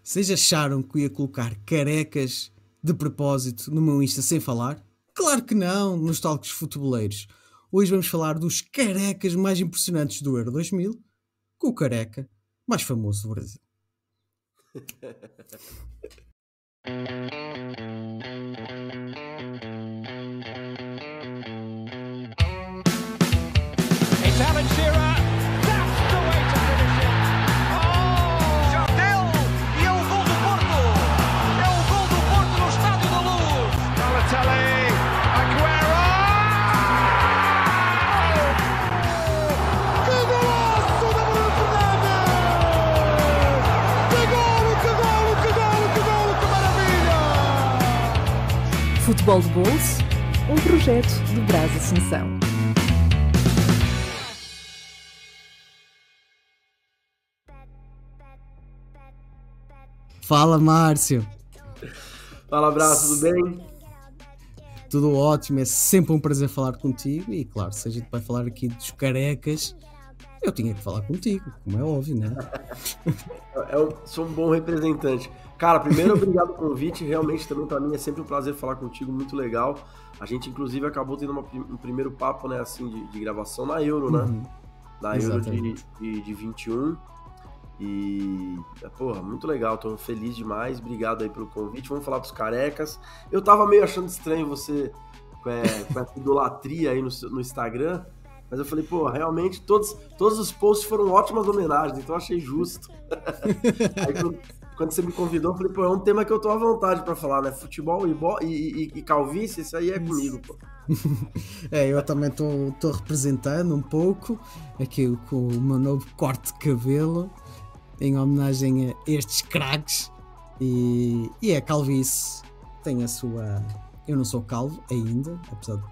Vocês acharam que eu ia colocar carecas de propósito no meu Insta sem falar? Claro que não, nos talcos futeboleiros. Hoje vamos falar dos carecas mais impressionantes do Euro 2000, com o careca mais famoso do Brasil. It's Alan Shearer. That's the way to finish it. Oh! Jardel e é o gol do Porto. É o gol do Porto no Estádio da Luz. Balotelli, Aguero. Que golaço da Bruno Fernandes! Que golo, que golo, que golo, que golo, que maravilha! Futebol de Bolso, um projeto do Brás Assunção. Fala, Márcio. Fala, abraço, tudo bem? Tudo ótimo, é sempre um prazer falar contigo. E claro, se a gente vai falar aqui dos carecas, eu tinha que falar contigo, como é óbvio, né? Eu sou um bom representante. Cara, primeiro, obrigado pelo convite. Realmente, também para mim é sempre um prazer falar contigo, muito legal. A gente, inclusive, acabou tendo um primeiro papo, né, assim, de gravação na Euro, né? Na Euro de 21. E, porra, muito legal, tô feliz demais, obrigado aí pelo convite. Vamos falar dos carecas. Eu tava meio achando estranho você com essa idolatria aí no Instagram, mas eu falei, pô, realmente todos os posts foram ótimas homenagens, então eu achei justo. Aí quando você me convidou, eu falei, pô, é um tema que eu tô à vontade pra falar, né? Futebol e calvície, isso aí é comigo, pô. Eu também tô representando um pouco aqui com o meu novo corte de cabelo, em homenagem a estes craques, e a calvície tem a sua... Eu não sou calvo ainda, apesar de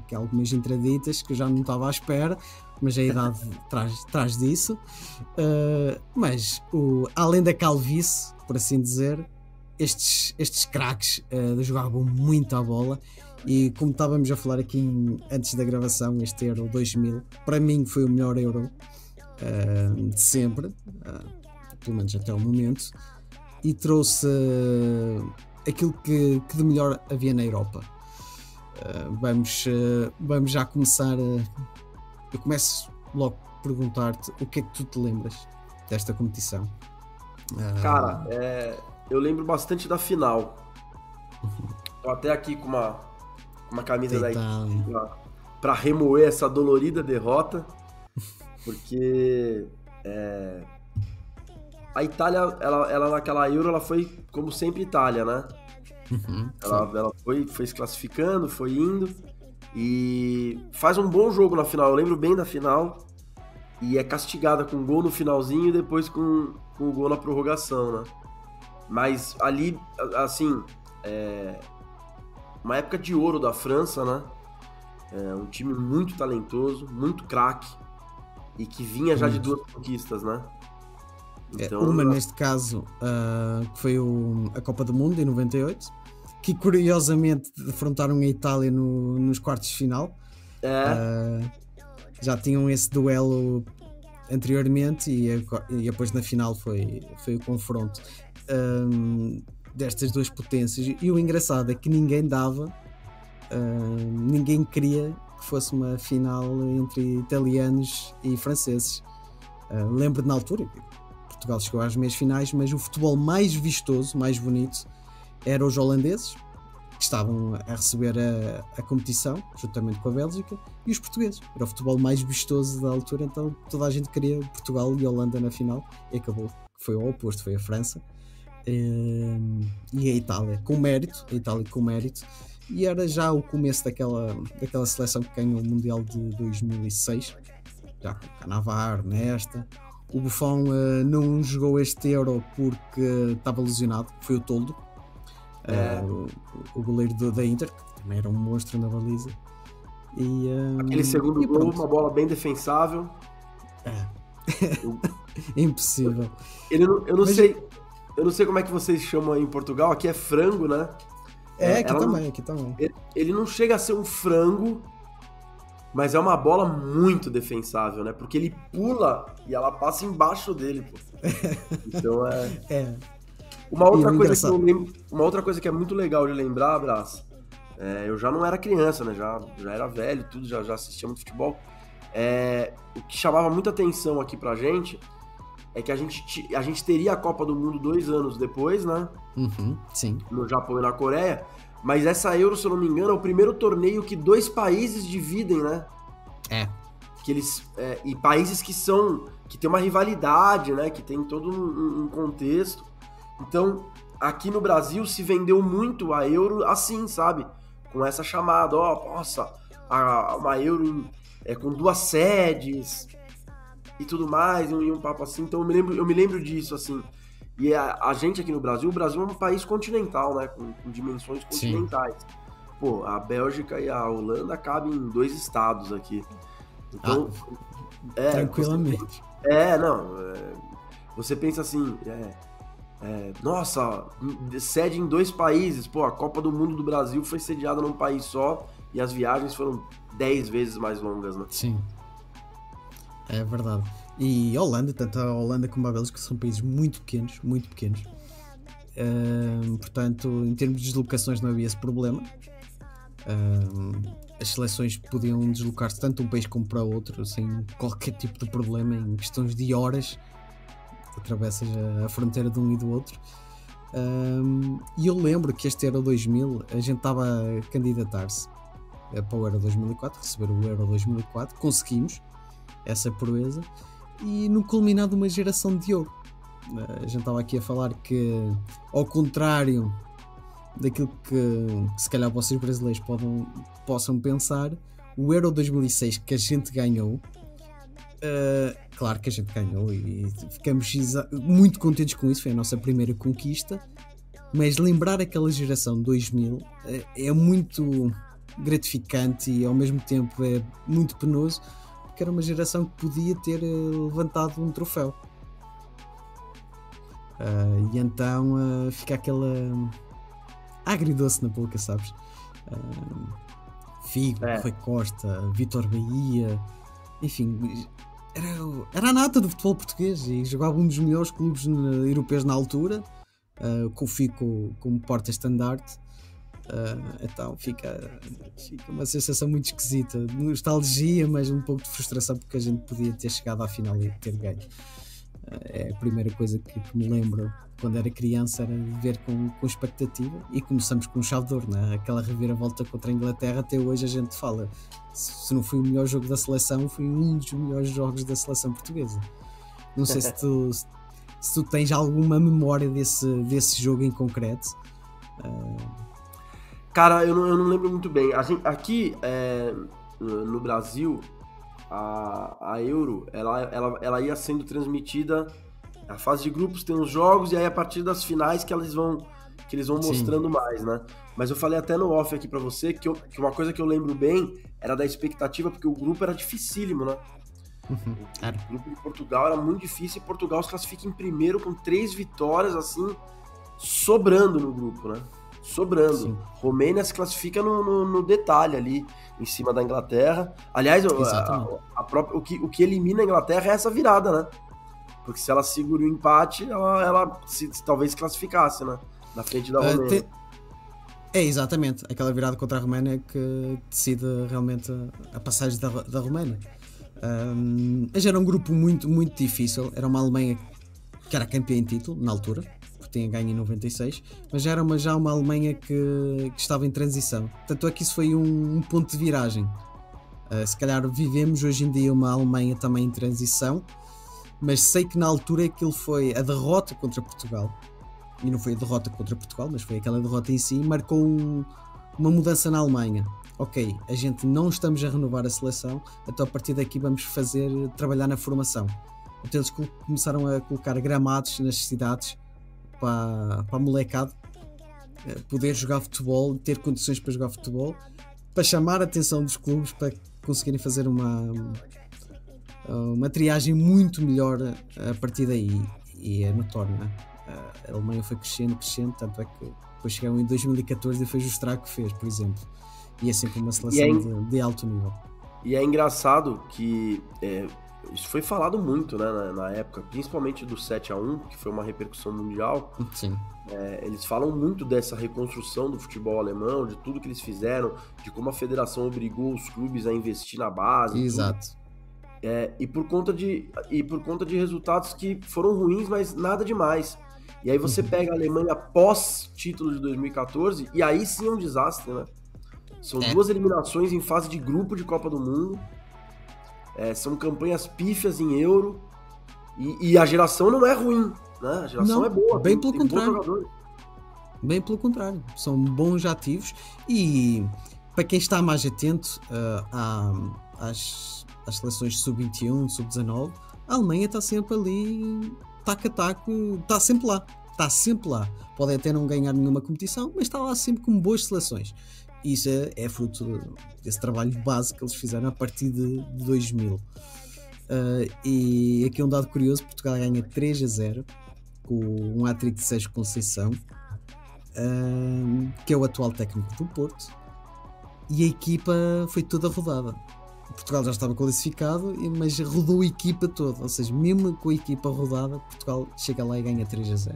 que há algumas entraditas que eu já não estava à espera, mas a idade traz disso. Mas além da calvície, por assim dizer, estes craques jogavam muito à bola, e como estávamos a falar aqui antes da gravação, este Euro 2000 para mim foi o melhor Euro de sempre, pelo menos até o momento, e trouxe aquilo que de melhor havia na Europa. Vamos já começar. Eu começo logo a perguntar-te o que é que tu te lembras desta competição. Cara, eu lembro bastante da final. Tô até aqui com uma camisa da Itália para remoer essa dolorida derrota. Porque a Itália, ela naquela Euro, ela foi como sempre Itália, né? Ela foi se classificando, foi indo e faz um bom jogo na final. Eu lembro bem da final, e é castigada com um gol no finalzinho e depois com o gol na prorrogação, né? Mas ali, assim, uma época de ouro da França, né? Um time muito talentoso, muito craque, e que vinha já de duas conquistas, né? Então, uma neste caso, que foi a Copa do Mundo em 98, que curiosamente defrontaram a Itália nos quartos de final. Já tinham esse duelo anteriormente, e depois na final foi o confronto destas duas potências. E o engraçado é que ninguém queria que fosse uma final entre italianos e franceses. Lembro-me na altura que Portugal chegou às meias finais, mas o futebol mais vistoso, mais bonito, eram os holandeses, que estavam a receber a competição juntamente com a Bélgica, e os portugueses. Era o futebol mais vistoso da altura, então toda a gente queria Portugal e Holanda na final, e acabou. Foi o oposto, foi a França e a Itália com mérito, e era já o começo daquela seleção que ganhou o Mundial de 2006, já com Cannavaro, Nesta. O Buffon não jogou este Euro porque estava lesionado, foi o Toldo, o goleiro da Inter, que também era um monstro na baliza. Aquele segundo gol, uma bola bem defensável. Impossível. Eu não sei como é que vocês chamam aí em Portugal, aqui é frango, né? Aqui também. Ele não chega a ser um frango, Mas é uma bola muito defensável, né? Porque ele pula e ela passa embaixo dele, pô. Então É. Uma outra E o coisa que engraçado- eu lembro, uma outra coisa que é muito legal de lembrar, Brás, eu já não era criança, né? Já era velho, tudo, já assistia muito futebol. O que chamava muita atenção aqui pra gente é que a gente teria a Copa do Mundo 2 anos depois, né? Uhum, sim. No Japão e na Coreia. Mas essa Euro, se eu não me engano, é o primeiro torneio que 2 países dividem, né? É. Que eles, e países que tem uma rivalidade, né? Que tem todo um contexto. Então, aqui no Brasil se vendeu muito a Euro assim, sabe? Com essa chamada, nossa, uma Euro com 2 sedes e tudo mais, e um papo assim. Então eu me lembro disso, assim. E a gente aqui no Brasil, o Brasil é um país continental, né? Com dimensões continentais. Sim. Pô, a Bélgica e a Holanda cabem em 2 estados aqui. Então, tranquilamente. Você pensa assim, nossa, sede em 2 países. Pô, a Copa do Mundo do Brasil foi sediada num país só e as viagens foram 10 vezes mais longas, né? Sim. É verdade. E Holanda, tanto a Holanda como a Bélgica são países muito pequenos, muito pequenos. Portanto, em termos de deslocações não havia esse problema. As seleções podiam deslocar-se tanto de um país como para outro sem qualquer tipo de problema, em questões de horas atravessas a fronteira de um e do outro. E eu lembro que este Euro 2000 a gente estava a candidatar-se para o Euro 2004, receber o Euro 2004, conseguimos essa proeza e no culminar de uma geração de ouro. A gente estava aqui a falar que, ao contrário daquilo que se calhar vocês brasileiros possam pensar, o Euro 2006 que a gente ganhou, claro que a gente ganhou e ficamos muito contentes com isso, foi a nossa primeira conquista, mas lembrar aquela geração 2000 é muito gratificante e ao mesmo tempo é muito penoso, porque era uma geração que podia ter levantado um troféu. E então fica aquela agridoce na boca, sabes? Figo, Rui Costa, Vítor Bahia, enfim, era a nata do futebol português e jogava um dos melhores clubes europeus na altura, com o Figo como porta-estandarte. Então fica uma sensação muito esquisita, nostalgia, mas um pouco de frustração porque a gente podia ter chegado à final e ter ganho. É a primeira coisa que me lembro quando era criança, era ver com expectativa, e começamos com um chave de ouro, né? Aquela reviravolta contra a Inglaterra. Até hoje a gente fala, se não foi o melhor jogo da seleção, foi um dos melhores jogos da seleção portuguesa. Não sei se tu tens alguma memória desse jogo em concreto. Cara, eu não lembro muito bem. Aqui no Brasil, a Euro, ela ia sendo transmitida. A fase de grupos tem os jogos, e aí a partir das finais que eles vão mostrando mais, né? Mas eu falei até no off aqui pra você que uma coisa que eu lembro bem era da expectativa, porque o grupo era dificílimo, né? O grupo de Portugal era muito difícil, e Portugal se classifica em primeiro com 3 vitórias, assim, sobrando no grupo, né? Sobrando. Sim. Romênia se classifica no detalhe ali, em cima da Inglaterra. Aliás, o que elimina a Inglaterra é essa virada, né? Porque se ela segura o empate, ela talvez se classificasse, né? Na frente da Romênia. Exatamente. Aquela virada contra a Romênia que decide realmente a passagem da Romênia. Já era um grupo muito, muito difícil. Era uma Alemanha que era campeã em título, na altura, porque tinha ganho em 96, mas já era uma Alemanha que estava em transição. Tanto é que isso foi um ponto de viragem. Se calhar vivemos hoje em dia uma Alemanha também em transição, mas sei que na altura aquilo foi a derrota contra Portugal, e não foi a derrota contra Portugal, mas foi aquela derrota em si, marcou uma mudança na Alemanha. Ok, a gente não estamos a renovar a seleção, então a partir daqui vamos trabalhar na formação. Então eles começaram a colocar gramados nas cidades para a molecada poder jogar futebol, ter condições para jogar futebol, para chamar a atenção dos clubes, para conseguirem fazer uma triagem muito melhor a partir daí. E é notório, né? A Alemanha foi crescendo, tanto é que depois chegaram em 2014 e fez o estrago que fez, por exemplo. E é sempre uma seleção de alto nível. E é engraçado que isso foi falado muito, né, na época, principalmente do 7-1, que foi uma repercussão mundial. Sim. Eles falam muito dessa reconstrução do futebol alemão, de tudo que eles fizeram, de como a federação obrigou os clubes a investir na base. Exato. E por conta de resultados que foram ruins, mas nada demais. E aí você pega a Alemanha pós-título de 2014, e aí sim é um desastre, né? São 2 eliminações em fase de grupo de Copa do Mundo, são campanhas pífias em Euro, e a geração não é ruim, né? A geração Não, é boa, bem tem pelo bons contrário. jogadores. Bem pelo contrário, são bons ativos e para quem está mais atento às seleções sub-21, sub-19, a Alemanha está sempre ali, taco a taco, está sempre lá. Pode até não ganhar nenhuma competição, mas está lá sempre com boas seleções. Isso é fruto desse trabalho base que eles fizeram a partir de 2000. E aqui um dado curioso: Portugal ganha 3-0 com um hat-trick de Sérgio Conceição, que é o atual técnico do Porto, e a equipa foi toda rodada. Portugal já estava classificado, mas rodou a equipa toda, ou seja, mesmo com a equipa rodada, Portugal chega lá e ganha 3-0.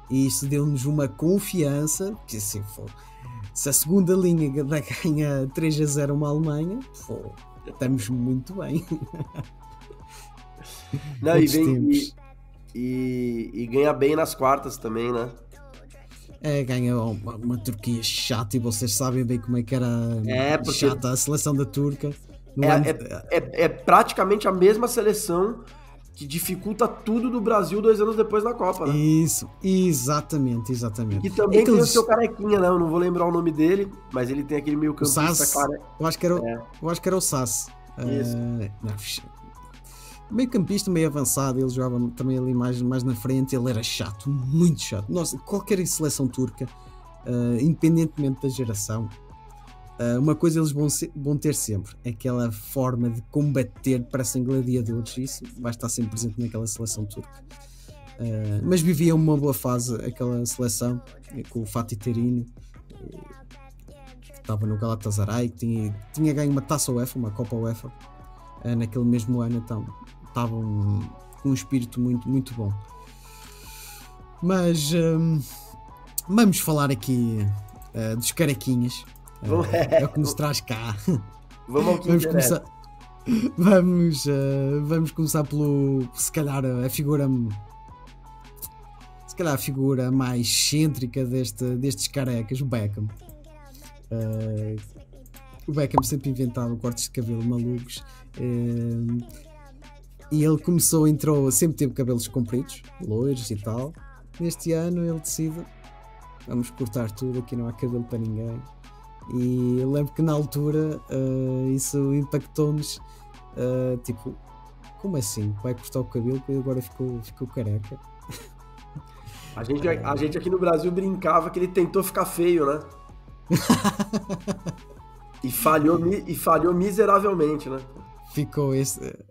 E isso deu-nos uma confiança que, assim, se a segunda linha ganha 3-0 uma Alemanha, estamos muito bem. Não, e ganha bem nas quartas também, né? Ganha uma Turquia chata, e vocês sabem bem como é que era chata a seleção da Turca. É praticamente a mesma seleção que dificulta tudo do Brasil 2 anos depois na Copa, né? Isso, exatamente. E também tem o seu carequinha, né? Eu não vou lembrar o nome dele, mas ele tem aquele meio campista careca. Eu acho que era o Sass. Meio campista, meio avançado, ele jogava também ali mais na frente, ele era chato, muito chato. Nossa, qualquer seleção turca, independentemente da geração, uma coisa eles vão ter sempre, aquela forma de combater, parecem gladiadores, isso vai estar sempre presente naquela seleção turca. Mas vivia uma boa fase aquela seleção, com o Fatih Terim, que estava no Galatasaray, que tinha ganho uma taça UEFA, uma Copa UEFA, naquele mesmo ano, então estavam com um espírito muito, muito bom. Mas vamos falar aqui dos carequinhas. É o que nos traz cá. Vamos ao que interessa. Vamos começar pelo, se calhar, a figura mais excêntrica destes carecas, o Beckham. O Beckham sempre inventava cortes de cabelo malucos, e ele sempre teve cabelos compridos, loiros e tal. Neste ano ele decide: vamos cortar tudo, aqui não há cabelo para ninguém. E eu lembro que na altura isso impactou-nos, tipo, como assim? Vai cortar o cabelo e agora ficou careca? A gente aqui no Brasil brincava que ele tentou ficar feio, né? E falhou miseravelmente, né?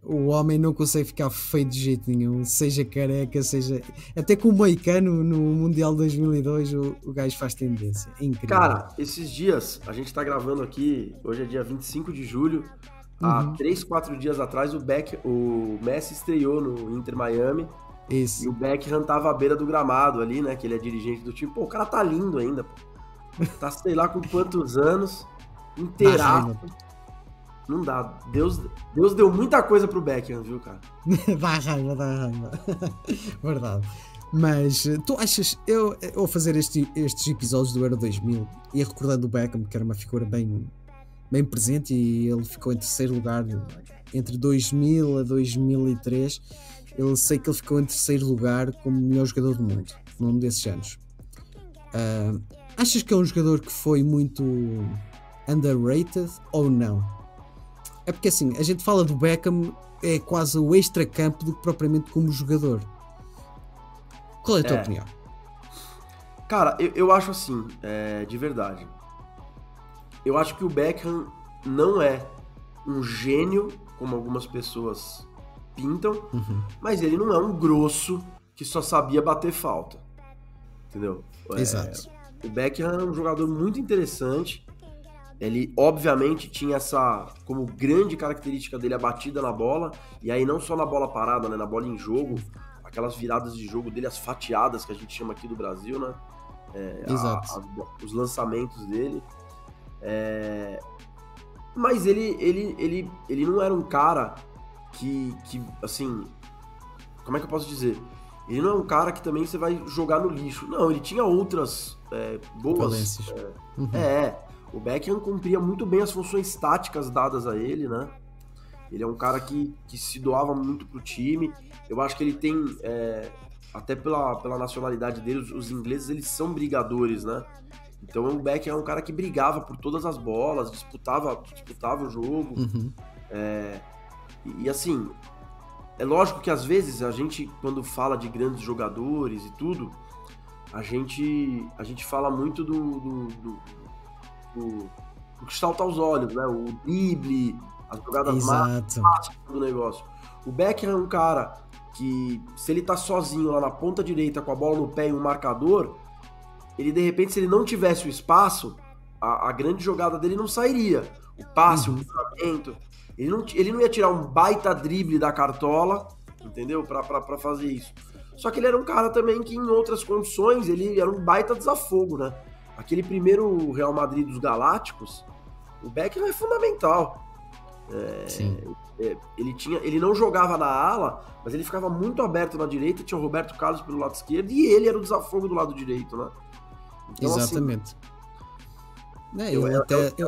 O homem não consegue ficar feio de jeito nenhum, seja careca, seja até com o moicano no Mundial 2002, o gajo faz tendência. É incrível. Cara, esses dias, a gente tá gravando aqui, hoje é dia 25 de julho, há 3, 4 dias atrás o Messi estreou no Inter Miami. Isso. E o Beckham tava à beira do gramado ali, né, que ele é dirigente do time. Pô, o cara tá lindo ainda, pô. Tá sei lá com quantos anos, inteiraço. Não dá. Deus deu muita coisa pro Beckham, viu, cara? Dá raiva. Verdade. Mas tu achas, eu vou fazer estes episódios do Euro 2000 e recordando o Beckham, que era uma figura bem presente, e ele ficou em terceiro lugar entre 2000 a 2003. Eu sei que ele ficou em terceiro lugar como melhor jogador do mundo num desses anos. Achas que é um jogador que foi muito underrated ou não? É porque assim, a gente fala do Beckham, é quase o extra-campo do que propriamente como jogador. Qual é a tua opinião? Cara, eu acho assim, de verdade. Eu acho que o Beckham não é um gênio, como algumas pessoas pintam, mas ele não é um grosso que só sabia bater falta. Entendeu? Exato. O Beckham é um jogador muito interessante, ele obviamente tinha essa, como grande característica dele, a batida na bola, e aí não só na bola parada, né, na bola em jogo, aquelas viradas de jogo dele, as fatiadas que a gente chama aqui do Brasil, né, Exato. os lançamentos dele, mas ele não era um cara que, assim, como é que eu posso dizer? Ele não é um cara que também você vai jogar no lixo. Não, ele tinha outras boas... Valências. O Beckham cumpria muito bem as funções táticas dadas a ele, né? Ele é um cara que se doava muito pro time. Eu acho que ele tem, até pela nacionalidade dele, os ingleses, eles são brigadores, né? Então o Beckham é um cara que brigava por todas as bolas, disputava o jogo. E assim, é lógico que às vezes a gente, quando fala de grandes jogadores e tudo, a gente fala muito do que salta aos olhos, né? O drible, as jogadas mais fáceis do negócio. O Beckham é um cara que, se ele tá sozinho lá na ponta direita com a bola no pé e um marcador, ele, de repente, se ele não tivesse o espaço, a grande jogada dele não sairia. O passe, o cruzamento, ele não ia tirar um baita drible da cartola, entendeu? Pra fazer isso. Só que ele era um cara também que, em outras condições, ele era um baita desafogo, né? Aquele primeiro Real Madrid dos Galácticos, o Beckham é fundamental. Ele não jogava na ala, mas ele ficava muito aberto na direita, tinha o Roberto Carlos pelo lado esquerdo e ele era o desafogo do lado direito, né? Então, exatamente. Assim,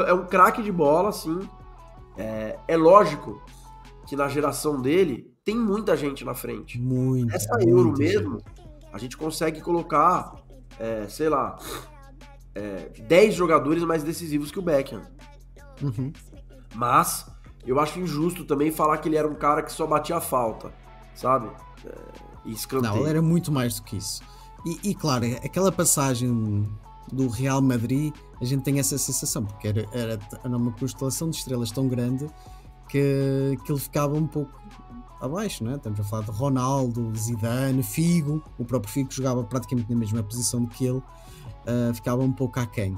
é um craque de bola, assim. É lógico que na geração dele tem muita gente na frente. Essa Euro mesmo, a gente consegue colocar, sei lá, 10 jogadores mais decisivos que o Beckham. Mas eu acho injusto também falar que ele era um cara que só batia a falta, sabe? E escanteio. Não, ele era muito mais do que isso. E claro, aquela passagem do Real Madrid, a gente tem essa sensação, porque era uma constelação de estrelas tão grande que ele ficava um pouco abaixo, não é? Estamos a falar de Ronaldo, Zidane, Figo, o próprio Figo jogava praticamente na mesma posição do que ele, ficava um pouco aquém.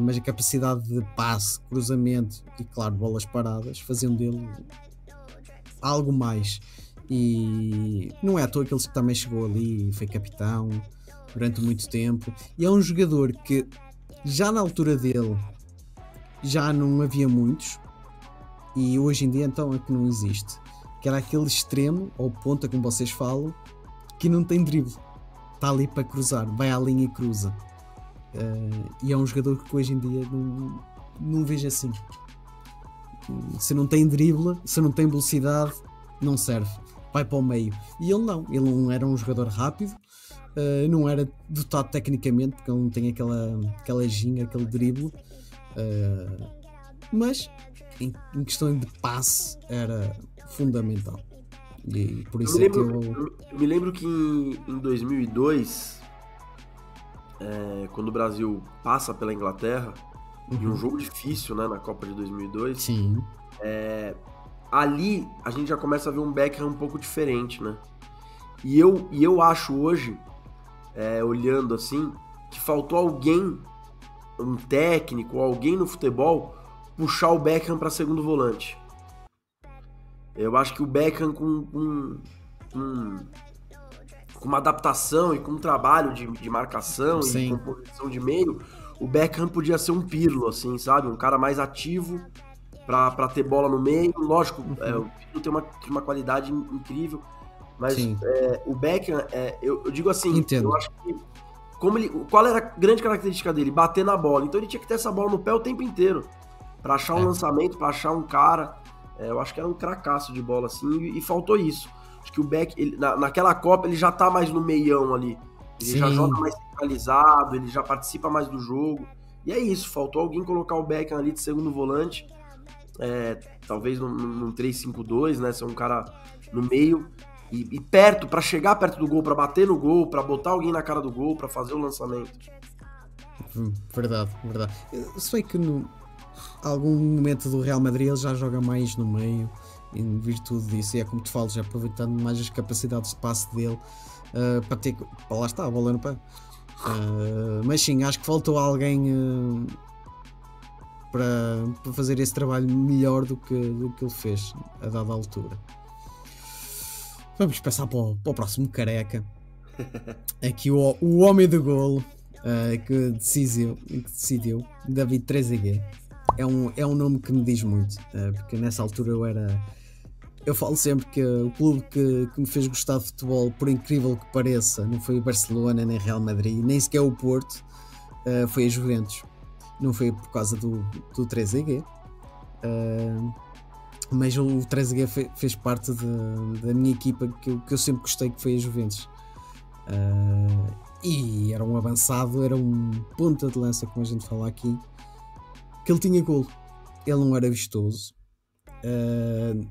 Mas a capacidade de passe, cruzamento e, claro, bolas paradas faziam dele algo mais. E não é à toa que ele também chegou ali e foi capitão durante muito tempo. E é um jogador que já na altura dele já não havia muitos, e hoje em dia então é que não existe. Que era aquele extremo, ou ponta como vocês falam, que não tem drible. Está ali para cruzar, vai à linha e cruza. E é um jogador que hoje em dia não vejo assim. Se não tem drible, se não tem velocidade, não serve, vai para o meio. E ele não era um jogador rápido, não era dotado tecnicamente, porque ele não tem aquela ginga, aquele drible, mas em questão de passe era fundamental. E por isso eu me lembro que em 2002, quando o Brasil passa pela Inglaterra, em um jogo difícil, né, na Copa de 2002, sim. Ali a gente já começa a ver um Beckham um pouco diferente, né? E eu acho hoje, olhando assim, que faltou alguém, um técnico, alguém no futebol, puxar o Beckham para segundo volante. Eu acho que o Beckham com uma adaptação e com um trabalho de marcação Sim. e composição de meio, o Beckham podia ser um Pirlo, assim, sabe? Um cara mais ativo pra ter bola no meio. Lógico, o Pirlo tem uma qualidade incrível, mas o Beckham, eu digo assim, entendo. Eu acho que qual era a grande característica dele? Bater na bola. Então ele tinha que ter essa bola no pé o tempo inteiro, pra achar um lançamento, pra achar um cara. Eu acho que era um cracaço de bola, assim, e faltou isso. Acho que o Beckham, naquela Copa, ele já tá mais no meião ali. Ele já joga mais centralizado, ele já participa mais do jogo. E é isso, faltou alguém colocar o Beckham ali de segundo volante, talvez num 3-5-2, né? Ser um cara no meio e perto, pra chegar perto do gol, pra bater no gol, pra botar alguém na cara do gol, pra fazer o lançamento. Verdade. Se bem que no algum momento do Real Madrid ele já joga mais no meio, em virtude disso, e é como tu falas, já aproveitando mais as capacidades de passe dele, para lá está, a bola no pé. Mas sim, acho que faltou alguém para fazer esse trabalho melhor do que ele fez a dada altura. Vamos passar para o próximo careca. Aqui o homem do golo que decidiu, David Trezeguet. É um nome que me diz muito, porque nessa altura eu falo sempre que o clube que me fez gostar de futebol, por incrível que pareça, não foi o Barcelona, nem Real Madrid, nem sequer o Porto, foi a Juventus. Não foi por causa do Trezeguet, mas o Trezeguet fez parte da minha equipa que eu sempre gostei, que foi a Juventus. E era um avançado, era um ponta de lança, como a gente fala aqui, que ele tinha golo. Ele não era vistoso,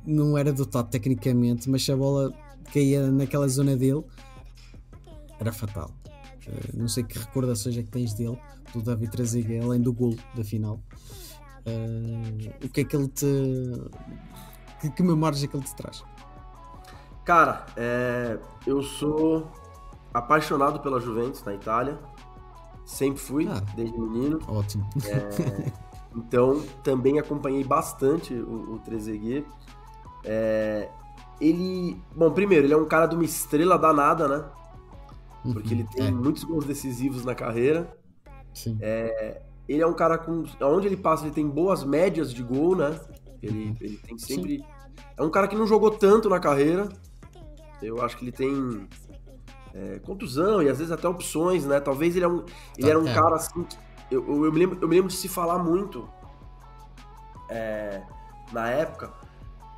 não era dotado tecnicamente, mas se a bola caía naquela zona dele, era fatal. Não sei que recordações é que tens dele, do David Trezeguet, além do golo da final. O que é que ele que memórias é que ele te traz? Cara, eu sou apaixonado pela Juventus na Itália, sempre fui, desde menino. Ótimo. Então também acompanhei bastante o Trezeguet. Primeiro, ele é um cara de uma estrela danada, né? Porque ele tem muitos gols decisivos na carreira. Sim. Ele é um cara onde ele passa, ele tem boas médias de gol, né? Ele tem sempre... Sim. É um cara que não jogou tanto na carreira. Eu acho que ele tem contusão e às vezes até opções, né? Talvez ele era um cara assim... Eu me lembro de se falar muito na época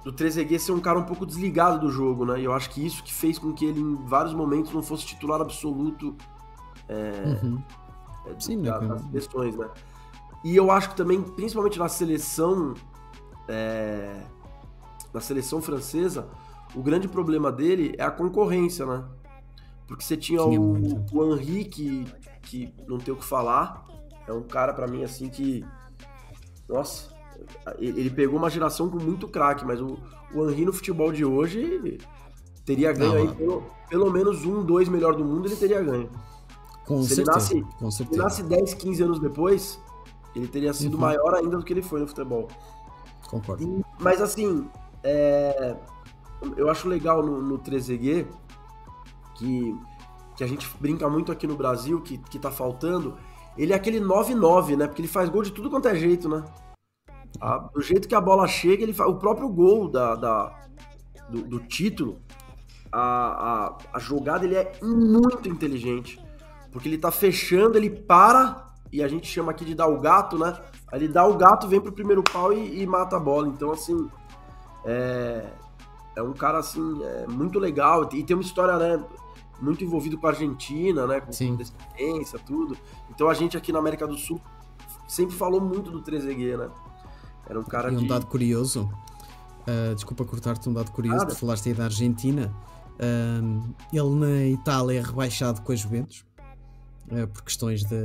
do Trezeguet ser um cara um pouco desligado do jogo, né? E eu acho que isso que fez com que ele em vários momentos não fosse titular absoluto das seleções, né? E eu acho que também, principalmente na seleção francesa, o grande problema dele é a concorrência, né? Porque você tinha o Henry, que não tem o que falar, é um cara pra mim assim que, nossa, ele pegou uma geração com muito craque, mas o Henry no futebol de hoje teria ganho aí pelo menos 2 melhor do mundo, ele teria ganho. Com certeza. Se ele nasce 10, 15 anos depois, ele teria sido maior ainda do que ele foi no futebol. Concordo. Mas assim, eu acho legal no Trezeguet que a gente brinca muito aqui no Brasil, que tá faltando. Ele é aquele 9-9, né? Porque ele faz gol de tudo quanto é jeito, né? Do jeito que a bola chega, ele faz o próprio gol do título. A jogada, ele é muito inteligente. Porque ele tá fechando, ele para, e a gente chama aqui de dar o gato, né? Aí ele dá o gato, vem pro primeiro pau e mata a bola. Então, assim, é um cara, assim, muito legal. E tem uma história, né, muito envolvido com a Argentina, né? Com descendência, tudo. Então a gente aqui na América do Sul sempre falou muito do Trezeguet, né? Era um cara dado curioso, desculpa cortar-te, um dado curioso, tu falaste aí da Argentina. Ele na Itália é rebaixado com a Juventus por questões de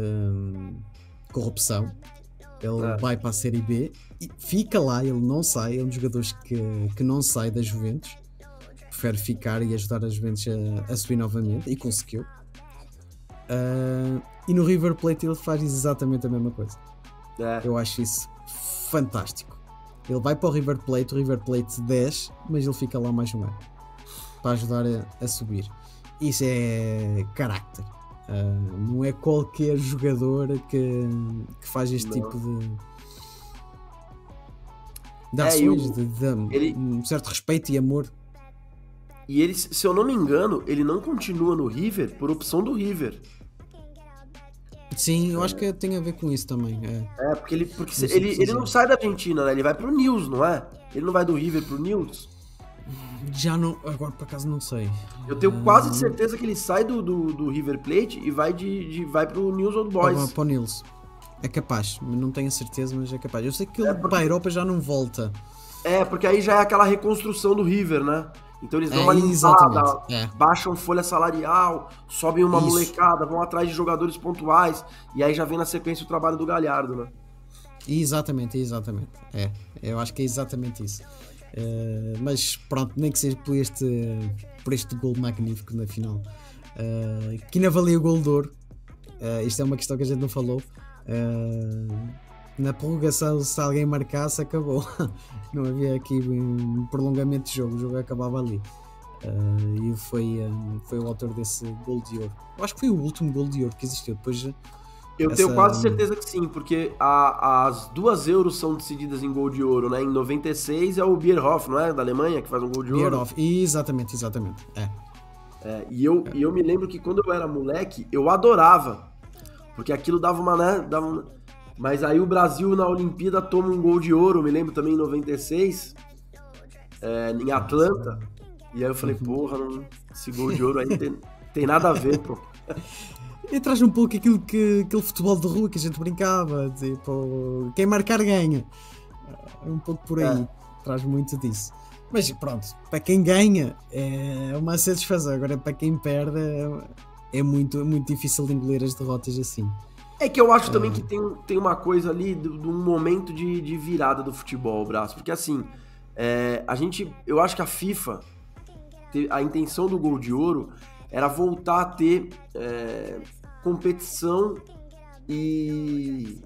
corrupção. Ele vai para a Série B e fica lá, ele não sai, é um dos jogadores que não sai da Juventus, prefere ficar e ajudar a Juventus a subir novamente, e conseguiu. E no River Plate ele faz exatamente a mesma coisa. Eu acho isso fantástico. Ele vai para o River Plate desce, mas ele fica lá mais um ano para ajudar a subir. Isso é carácter. Não é qualquer jogador que faz este tipo de ações, de um certo respeito e amor. E ele, se eu não me engano, ele não continua no River por opção do River. Sim, eu acho que tem a ver com isso também. Porque ele não sai da Argentina, né? Ele vai pro News, não é? Ele não vai do River pro News? Já não, agora por acaso não sei. Eu tenho quase certeza que ele sai do River Plate e vai pro News Old Boys. Para o News. É capaz, não tenho a certeza, mas é capaz. Eu sei que ele para a Europa já não volta. Porque aí já é aquela reconstrução do River, né? Então eles dão uma limpada, baixam folha salarial, sobem uma molecada, vão atrás de jogadores pontuais, e aí já vem na sequência o trabalho do Galhardo, né? Exatamente. Eu acho que é exatamente isso. Mas pronto, nem que seja por este gol magnífico na final. Que ainda valia o gol de ouro. Isto é uma questão que a gente não falou. Na prorrogação, se alguém marcasse, acabou. Não havia aqui um prolongamento de jogo, o jogo acabava ali. E foi o autor desse gol de ouro. Eu acho que foi o último gol de ouro que existiu. Depois, eu tenho quase certeza que sim, porque as 2 Euros são decididas em gol de ouro, né? Em 96 é o Bierhoff, não é? Da Alemanha, que faz um gol de ouro. Bierhoff, exatamente. E eu me lembro que quando eu era moleque, eu adorava. Porque aquilo dava uma, né? Mas aí o Brasil na Olimpíada toma um gol de ouro, me lembro também em 96, em Atlanta. E aí eu falei, porra, esse gol de ouro aí tem nada a ver, pô. E traz um pouco aquele futebol de rua que a gente brincava, tipo, quem marcar ganha. É um pouco por aí, traz muito disso. Mas pronto, para quem ganha é uma satisfação, agora para quem perde é muito, muito difícil de engolir as derrotas assim. É que eu acho também que tem uma coisa ali de um momento de virada do futebol, Braço, porque assim, eu acho que a FIFA, a intenção do gol de ouro era voltar a ter competição e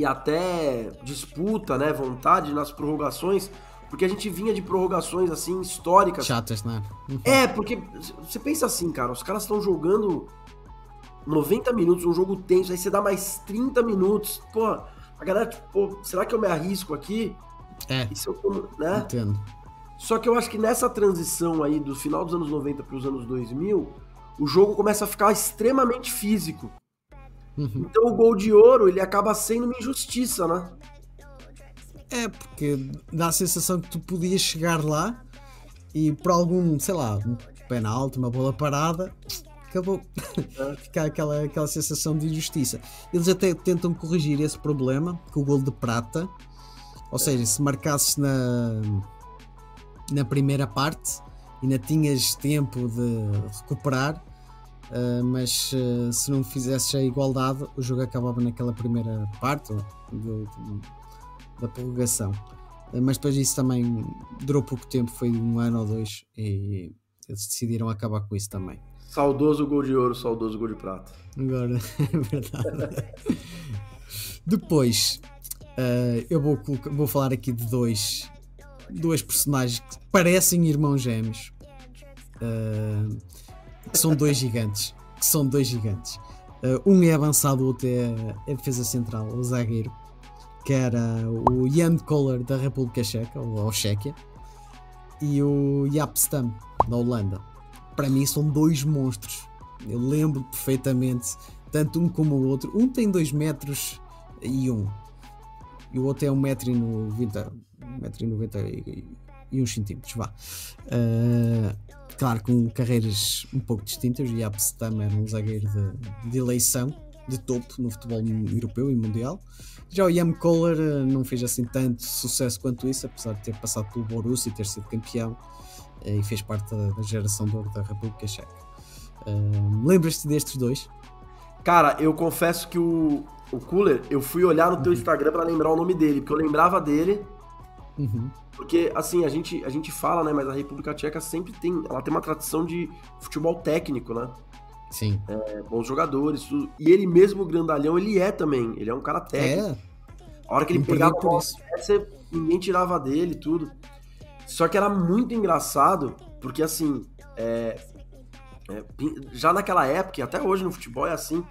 até disputa, né, vontade nas prorrogações, porque a gente vinha de prorrogações assim históricas. Chatas, né? Porque você pensa assim, cara, os caras estão jogando 90 minutos, um jogo tenso, aí você dá mais 30 minutos, pô, a galera, tipo, pô, será que eu me arrisco aqui? Isso né? Entendo. Só que eu acho que nessa transição aí do final dos anos 90 para os anos 2000, o jogo começa a ficar extremamente físico. Então o gol de ouro, ele acaba sendo uma injustiça, né? Porque dá a sensação que tu podias chegar lá e por algum, sei lá, um penalti, uma bola parada, acabou. Fica aquela sensação de injustiça. Eles até tentam corrigir esse problema com o gol de prata. Ou seja, se marcasses na primeira parte ainda tinhas tempo de recuperar, mas se não fizesses a igualdade, o jogo acabava naquela primeira parte da prorrogação. Mas depois isso também durou pouco tempo, foi 1 ano ou 2, e eles decidiram acabar com isso também. Saudoso gol de ouro, saudoso gol de prata. Agora, é verdade. Depois, eu vou falar aqui de dois personagens que parecem irmãos gêmeos, que são dois gigantes. Um é avançado, o outro é defesa central, o zagueiro, que era o Jan Koller da República Checa, ou Chequia, e o Jaap Stam da Holanda. Para mim são dois monstros. Eu lembro perfeitamente, tanto um como o outro. Um tem 2 metros e o outro é 1,90 e uns centímetros, vá. Claro, com carreiras um pouco distintas. O Jaap Stam era um zagueiro de eleição, de topo no futebol europeu e mundial. Já o Jan Koller não fez assim tanto sucesso quanto isso, apesar de ter passado pelo Borussia e ter sido campeão, e fez parte da geração de ouro da República Checa. Lembras-te destes dois? Cara, eu confesso que o Koller, eu fui olhar no teu Instagram pra lembrar o nome dele, porque eu lembrava dele. Porque, assim, a gente fala, né, mas a República Tcheca sempre tem uma tradição de futebol técnico, né? Sim. Bons jogadores, tudo. E ele mesmo, grandalhão, ele é também. Ele é um cara técnico. A hora que ele pegava a bola, ninguém tirava dele, tudo. Só que era muito engraçado, porque, assim, já naquela época, e até hoje no futebol é assim,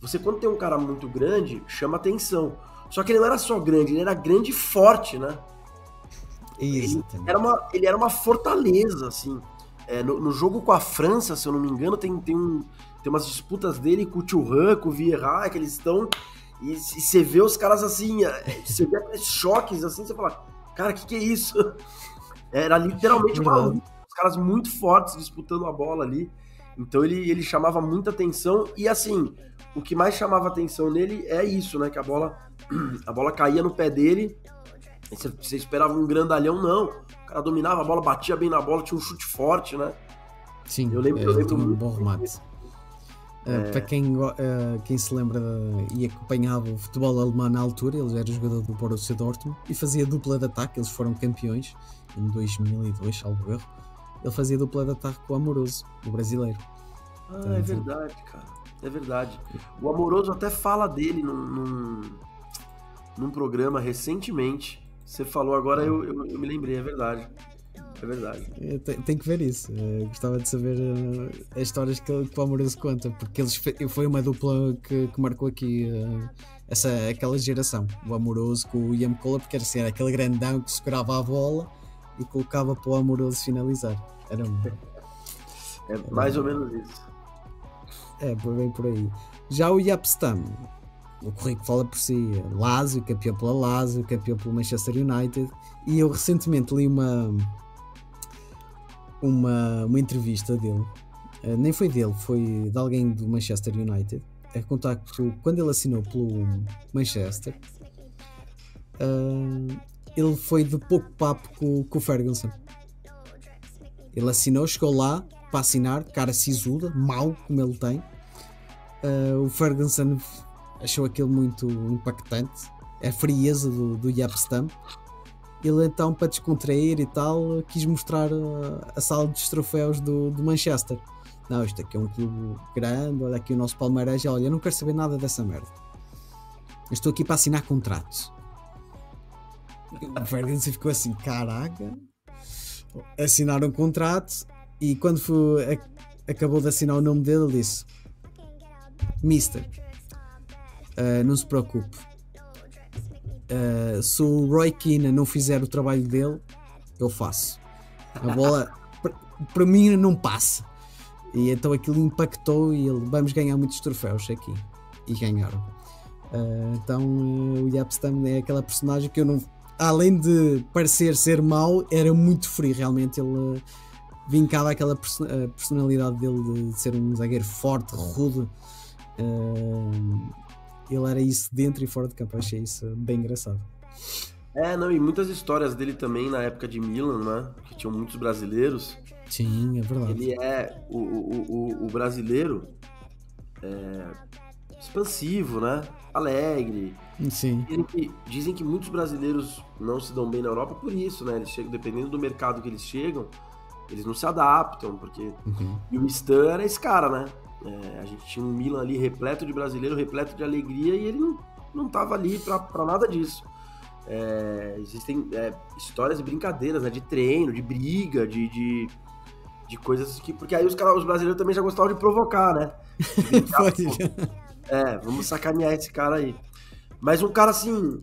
você quando tem um cara muito grande, chama atenção. Só que ele não era só grande, ele era grande e forte, né? Ele era uma fortaleza, assim. No jogo com a França, se eu não me engano, tem umas disputas dele com o Thuram, com o Vieira, que eles estão... E você vê os caras assim, você vê aqueles choques assim, você fala, cara, que é isso? Era literalmente uma luta, os caras muito fortes disputando a bola ali. Então ele chamava muita atenção, e assim, o que mais chamava atenção nele é isso, né? Que a bola caía no pé dele, e você esperava um grandalhão, não. O cara dominava a bola, batia bem na bola, tinha um chute forte, né? Sim, eu lembro um bom remate. Para quem se lembra e acompanhava o futebol alemão na altura, ele era jogador do Borussia Dortmund e fazia dupla de ataque. Eles foram campeões em 2002, salvo erro. Ele fazia dupla de ataque com o Amoroso, o brasileiro. É verdade, cara. É verdade. O Amoroso até fala dele num programa recentemente. Você falou agora, eu me lembrei, é verdade. É verdade. Tem que ver isso. Gostava de saber as histórias que o Amoroso conta, porque foi uma dupla que marcou aqui aquela geração. O Amoroso com o Ian Cola, porque era assim, era aquele grandão que segurava a bola e colocava para o Amoroso finalizar. Era mais ou menos isso. Bem por aí. Já o Jaap Stam, o currículo fala por si. Lazio, campeão pela Lazio, campeão pelo Manchester United, e eu recentemente li uma entrevista dele, nem foi dele, foi de alguém do Manchester United, a contar que quando ele assinou pelo Manchester, ele foi de pouco papo com o Ferguson. Ele assinou, chegou lá para assinar, cara sisuda, mau como ele tem. O Ferguson achou aquilo muito impactante, a frieza do Jaap Stam. Ele então, para descontrair e tal, quis mostrar a sala dos troféus do Manchester. Não, isto aqui é um clube grande, olha aqui o nosso palmarés, olha, eu não quero saber nada dessa merda. Eu estou aqui para assinar contratos. O Ferguson ficou assim, caraca. Assinaram um contrato e quando acabou de assinar o nome dele, ele disse: Mister, não se preocupe. Se o Roy Keane não fizer o trabalho dele, eu faço. A bola para mim não passa. E então aquilo impactou e ele, vamos ganhar muitos troféus aqui. E ganharam. Então o Jaap Stam é aquela personagem que eu não, além de parecer ser mau, era muito frio. Realmente ele vincava aquela personalidade dele de ser um zagueiro forte, rude. Ele era isso dentro e fora de campo. Achei isso bem engraçado. E muitas histórias dele também na época de Milan, né? Que tinham muitos brasileiros. Sim, é verdade. Ele é o brasileiro expansivo, né? Alegre. Sim. Dizem que muitos brasileiros não se dão bem na Europa por isso, né? Eles chegam, dependendo do mercado que eles chegam, eles não se adaptam, porque... E o Stam era esse cara, né? A gente tinha um Milan ali repleto de brasileiro, repleto de alegria, e ele não tava ali pra nada disso. Existem histórias e brincadeiras, né? De treino, de briga, de coisas que... Porque aí os brasileiros também já gostavam de provocar, né? Vamos sacanear esse cara aí. Mas um cara assim...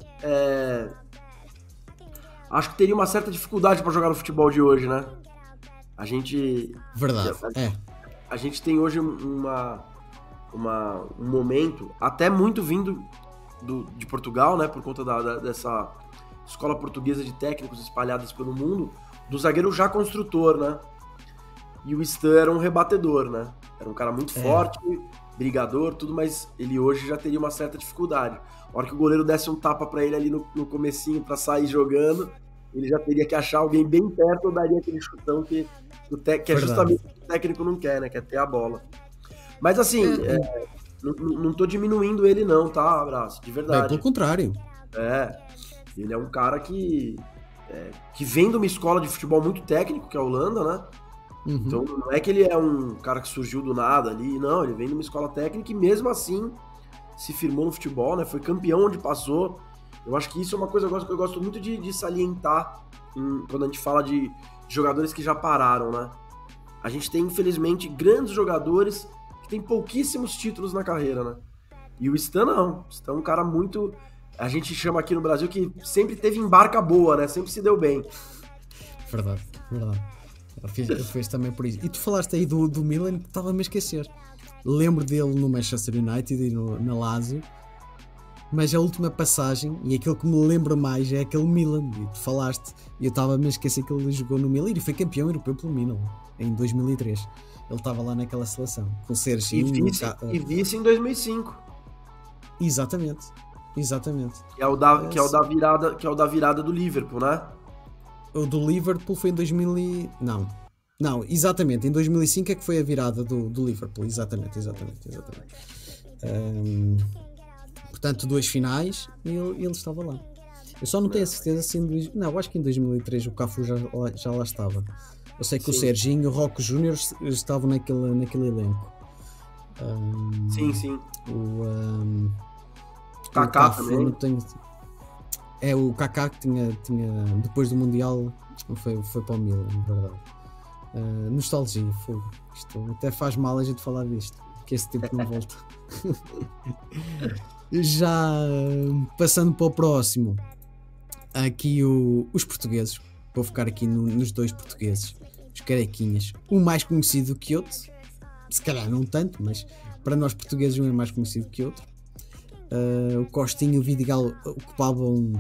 acho que teria uma certa dificuldade pra jogar no futebol de hoje, né? A gente... Verdade, A gente tem hoje um momento, até muito vindo de Portugal, né? Por conta dessa escola portuguesa de técnicos espalhadas pelo mundo, do zagueiro já construtor, né? E o Stam era um rebatedor, né? Era um cara muito forte, brigador, tudo, mas ele hoje já teria uma certa dificuldade. A hora que o goleiro desse um tapa pra ele ali no comecinho pra sair jogando, ele já teria que achar alguém bem perto ou daria aquele chutão que é justamente o que o técnico não quer, né? Quer ter a bola. Mas assim, não tô diminuindo ele não, tá, Abraço? De verdade. Pelo contrário. Ele é um cara que vem de uma escola de futebol muito técnico, que é a Holanda, né? Uhum. Então não é que ele é um cara que surgiu do nada ali, não, ele vem de uma escola técnica e mesmo assim se firmou no futebol, né? Foi campeão onde passou. Eu acho que isso é uma coisa que eu gosto muito de salientar quando a gente fala de jogadores que já pararam, né? A gente tem, infelizmente, grandes jogadores que têm pouquíssimos títulos na carreira, né? E o Stam não. O Stam é um cara muito... A gente chama aqui no Brasil que sempre teve embarca boa, né? Sempre se deu bem. Verdade. Eu fiz também por isso. E tu falaste aí do Milan, que estava a me esquecer. Lembro dele no Manchester United e na Lazio. Mas a última passagem, e aquilo que me lembra mais, é aquele Milan, e tu falaste, e eu estava a me esquecer que ele jogou no Milan, e foi campeão europeu pelo Milan, em 2003. Ele estava lá naquela seleção, com o Serginho... E vice em 2005. Exatamente. Que é o da virada do Liverpool, né? O do Liverpool foi em 2000 Não, exatamente, em 2005 é que foi a virada do Liverpool, exatamente. Portanto, 2 finais e ele estava lá. Eu só não tenho a certeza se eu acho que em 2003 o Cafu já lá estava. Eu sei que o Serginho e o Rocco Júnior estavam naquele elenco. Sim. O Kaká Cafu, também. É o Kaká que tinha depois do Mundial, foi para o Milan, na verdade. Nostalgia, fogo. Isto até faz mal a gente falar disto, que esse tempo não volta. Já passando para o próximo, aqui os portugueses. Vou ficar aqui nos dois portugueses, os carequinhas. Um mais conhecido que outro, se calhar não tanto, mas para nós portugueses um é mais conhecido que outro. O Costinha e o Vidigal ocupavam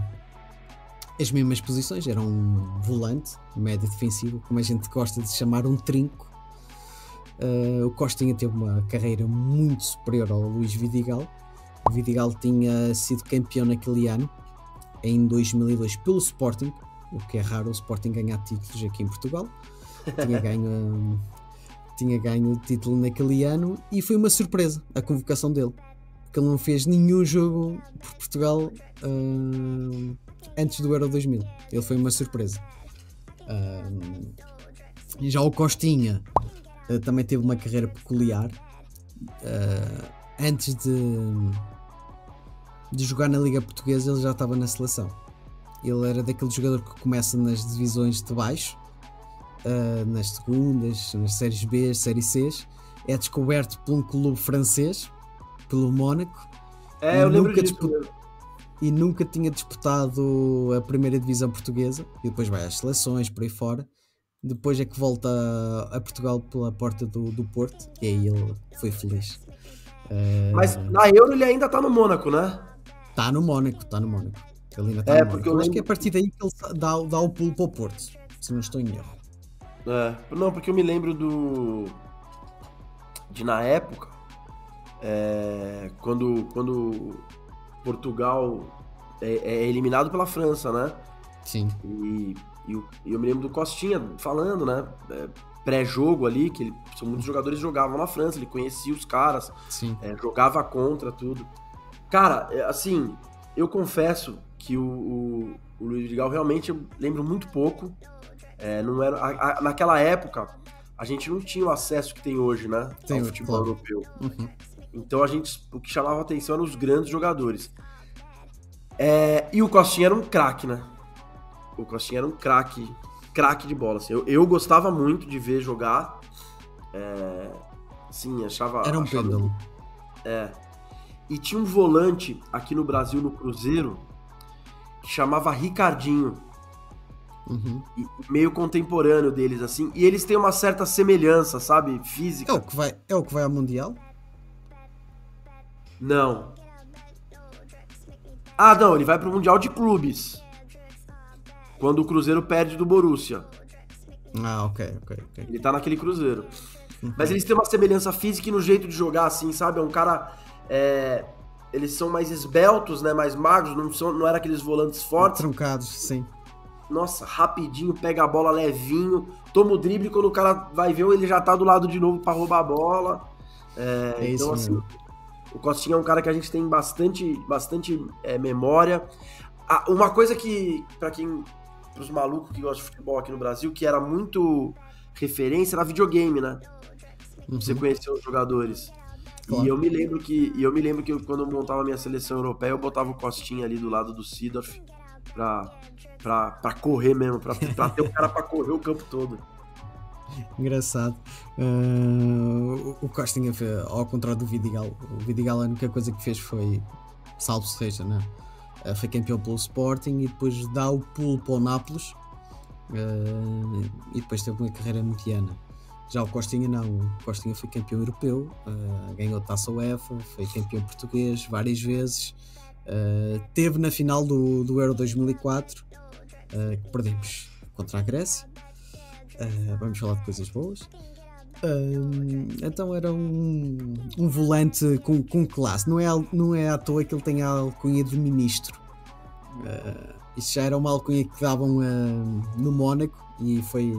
as mesmas posições, era um volante, médio defensivo, como a gente gosta de chamar, um trinco. O Costinha teve uma carreira muito superior ao Luís Vidigal. O Vidigal tinha sido campeão naquele ano, em 2002, pelo Sporting, o que é raro o Sporting ganhar títulos aqui em Portugal. Tinha ganho o título naquele ano e foi uma surpresa a convocação dele, porque ele não fez nenhum jogo por Portugal antes do Euro 2000. Ele foi uma surpresa. E já o Costinha também teve uma carreira peculiar. Antes de jogar na Liga Portuguesa, ele já estava na seleção. Ele era daquele jogador que começa nas divisões de baixo, nas segundas, nas séries B, séries C, é descoberto por um clube francês, pelo Mónaco, eu lembro disso mesmo. E nunca tinha disputado a primeira divisão portuguesa, e depois vai às seleções, por aí fora. Depois é que volta a Portugal pela porta do Porto, e aí ele foi feliz. Mas na Euro ele ainda está no Mónaco, né? Está no Mónaco. Ele ainda está no porque Mónaco. Eu acho que é a partir daí que ele dá o pulo para o Porto, se não estou em erro. Não, porque eu me lembro de na época, quando Portugal é eliminado pela França, né? Sim. E eu me lembro do Costinha falando, né? Pré-jogo ali, que muitos jogadores jogavam na França, ele conhecia os caras, jogava contra tudo. Cara, assim, eu confesso que o Luís Vidigal realmente eu lembro muito pouco. Não era, naquela época, a gente não tinha o acesso que tem hoje, né? Ao futebol europeu. Uhum. Então o que chamava atenção eram os grandes jogadores. E o Costinha era um craque, né? O Costinha era um craque de bola. Assim. Eu gostava muito de ver jogar. Sim, achava... Era um pêndulo. E tinha um volante aqui no Brasil, no Cruzeiro, que chamava Ricardinho. Uhum. Meio contemporâneo deles, assim. E eles têm uma certa semelhança, sabe? Física. É o que vai ao Mundial? Não. Não, ele vai pro Mundial de Clubes. Quando o Cruzeiro perde do Borussia. Ok. Ele tá naquele Cruzeiro. Uhum. Mas eles têm uma semelhança física e no jeito de jogar, assim, sabe? É um cara... eles são mais esbeltos, né? Mais magros, não era aqueles volantes fortes. Truncados, sim. Nossa, rapidinho, pega a bola levinho, toma o drible, quando o cara vai ver, ele já tá do lado de novo pra roubar a bola. Então, assim, mesmo. O Costinha é um cara que a gente tem bastante memória. Uma coisa que, pros malucos que gostam de futebol aqui no Brasil, que era muito referência, era videogame, né? Uhum. Você conhecer os jogadores. Claro. E eu me lembro que quando eu montava a minha seleção europeia, eu botava o Costinha ali do lado do Seedorf pra correr mesmo, pra ter o cara pra correr o campo todo. Engraçado. O Costinha, ao contrário do Vidigal, o Vidigal a única coisa que fez foi, salvo seja, né? Foi campeão pelo Sporting e depois dá o pulo para o Nápoles e depois teve uma carreira mediana. Já o Costinha não, o Costinha foi campeão europeu, ganhou Taça UEFA, foi campeão português várias vezes, teve na final do Euro 2004, que perdemos contra a Grécia. Vamos falar de coisas boas. Então era um volante com classe, não é à toa que ele tem a alcunha de ministro. Isso já era uma alcunha que davam no Mónaco e foi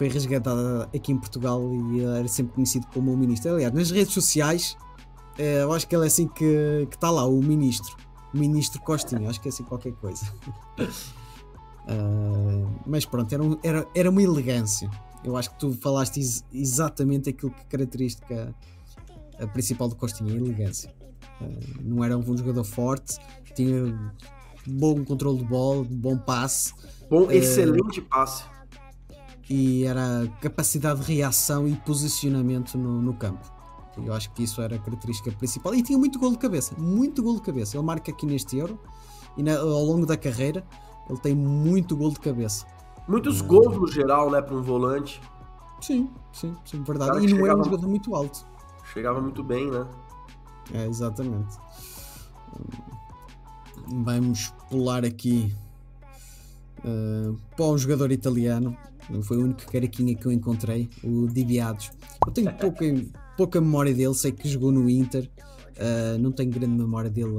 resgatada aqui em Portugal e era sempre conhecido como o ministro. Aliás, nas redes sociais eu acho que ele é assim que está lá, o ministro Costinha, acho que é assim qualquer coisa. Mas pronto, era uma elegância. Eu acho que tu falaste exatamente aquilo que característica a principal do Costinha, a elegância. Não era um jogador forte, tinha bom controle de bola, bom passe. Bom, excelente passe. E era capacidade de reação e posicionamento no campo. Eu acho que isso era a característica principal. E tinha muito gol de cabeça. Muito gol de cabeça. Ele marca aqui neste Euro. E ao longo da carreira, ele tem muito gol de cabeça. Muitos gols no geral, né, para um volante. Sim, verdade. E não é um jogador muito alto. Chegava muito bem, né? Exatamente. Vamos pular aqui para um jogador italiano. Foi o único caraquinha que eu encontrei, o Di Biagio. Eu tenho pouca memória dele, sei que jogou no Inter, não tenho grande memória dele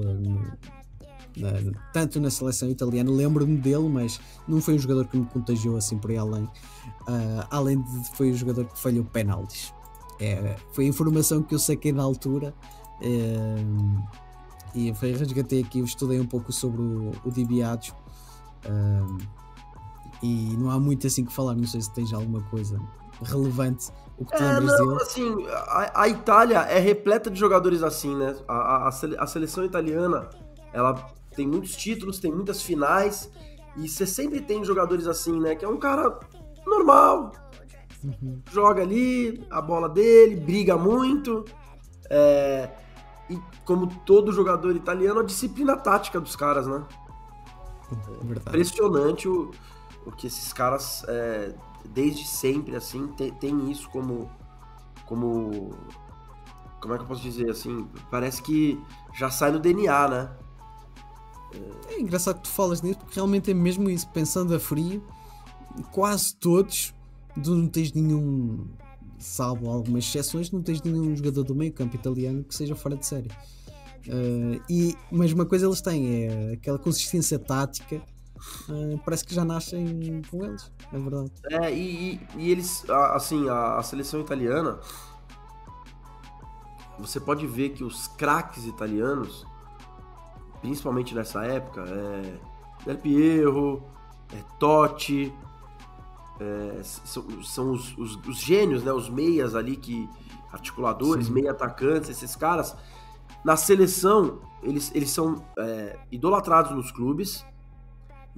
tanto na seleção italiana. Lembro-me dele, mas não foi um jogador que me contagiou assim por aí além. Além de foi um jogador que falhou penaltis. Foi a informação que eu saquei na altura, e resgatei aqui, eu estudei um pouco sobre o Di Biagio. E não há muito assim que falar, não sei se tens alguma coisa relevante, o que te lembras dele. Assim, a Itália é repleta de jogadores assim, né? A seleção italiana, ela tem muitos títulos, tem muitas finais, e você sempre tem jogadores assim, né? Que é um cara normal, joga ali a bola dele, briga muito, e como todo jogador italiano, a disciplina tática dos caras, né? Verdade. Impressionante o que esses caras, desde sempre, assim, tem isso como é que eu posso dizer, assim, parece que já sai no DNA, né? É engraçado que tu falas nisso, porque realmente é mesmo isso, pensando a frio, quase todos, não tens nenhum, salvo algumas exceções, não tens nenhum jogador do meio campo italiano que seja fora de série. Mas uma coisa eles têm, é aquela consistência tática. Parece que já nascem com eles, é verdade. E eles, assim, a seleção italiana, você pode ver que os craques italianos, principalmente nessa época, Del Piero, Totti, são os gênios, né, os meias ali, articuladores, meia atacantes, esses caras, na seleção, eles são idolatrados nos clubes.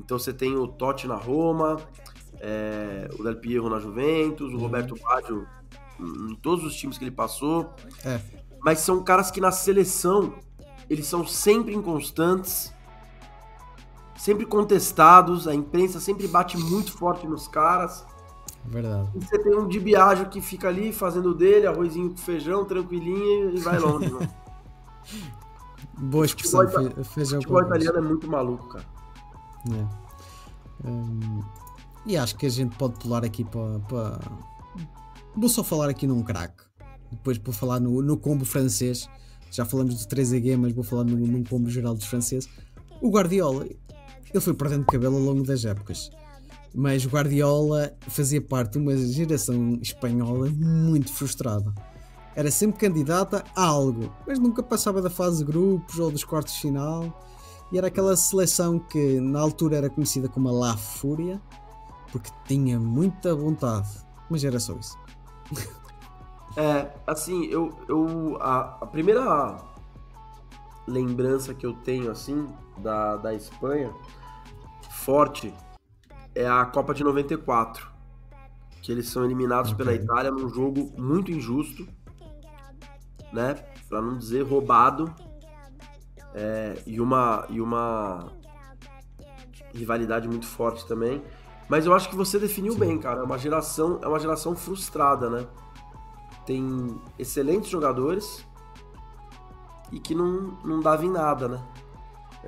Então você tem o Totti na Roma, o Del Piero na Juventus, o Roberto Baggio em todos os times que ele passou. Mas são caras que na seleção eles são sempre inconstantes, sempre contestados, a imprensa sempre bate muito forte nos caras. Verdade. E você tem um Di Biagio que fica ali fazendo o dele, arrozinho com feijão, tranquilinho, e vai longe, né? Boa expressão, feijão com arroz. O futebol italiano é muito maluco, cara. E acho que a gente pode pular aqui para... Vou só falar aqui num craque, depois vou falar no combo francês. Já falamos do 3AG, mas vou falar num combo geral dos franceses. O Guardiola, ele foi perdendo cabelo ao longo das épocas, mas o Guardiola fazia parte de uma geração espanhola muito frustrada. Era sempre candidata a algo, mas nunca passava da fase de grupos ou dos quartos de final. E era aquela seleção que na altura era conhecida como a La Fúria, porque tinha muita vontade, mas era só isso. Assim, a primeira lembrança que eu tenho, assim, da Espanha, forte, é a Copa de 94, que eles são eliminados pela Itália num jogo muito injusto, né, pra não dizer roubado, e uma rivalidade muito forte também. Mas eu acho que você definiu bem, cara. É uma geração frustrada, né? Tem excelentes jogadores e que não dava em nada, né?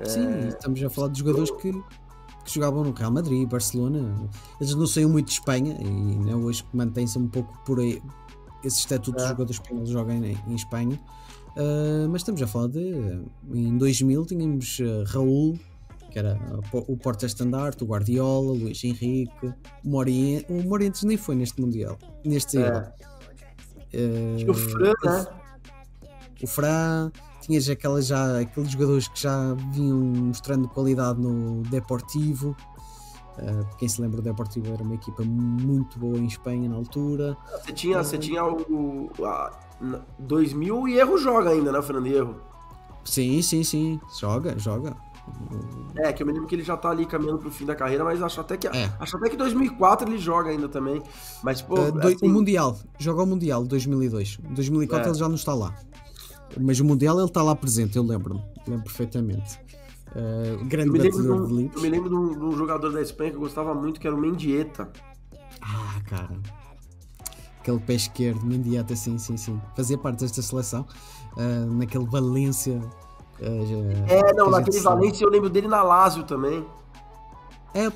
Sim, estamos a falar de jogadores que jogavam no Real Madrid, Barcelona. Eles não saíam muito de Espanha e, né, hoje mantém-se um pouco por aí esse estatuto dos jogadores espanhóis que jogam em Espanha. Mas estamos a falar em 2000 tínhamos Raul, que era o porta-estandarte, o Guardiola, o Luís Henrique, o Morientes nem foi neste Mundial, neste Euro. O Fran, né? O Fran, tinhas aqueles jogadores que já vinham mostrando qualidade no Deportivo. Quem se lembra, o Deportivo era uma equipa muito boa em Espanha na altura. Você tinha o 2000 e Hierro joga ainda, né, o Fernando Hierro? Sim, joga. Que eu me lembro que ele já tá ali caminhando pro fim da carreira, mas acho até que É. 2004 ele joga ainda também. Mas, pô, O Mundial, joga o Mundial 2002. Em 2004 ele já não está lá. Mas o Mundial ele está lá presente, eu lembro perfeitamente. Grande batedor de livros. Eu me lembro de um jogador da Espanha que eu gostava muito, que era o Mendieta. Cara. Aquele pé esquerdo, Mendieta, sim. Fazia parte desta seleção. Naquele Valência. Naquele Valência eu lembro dele na Lazio também.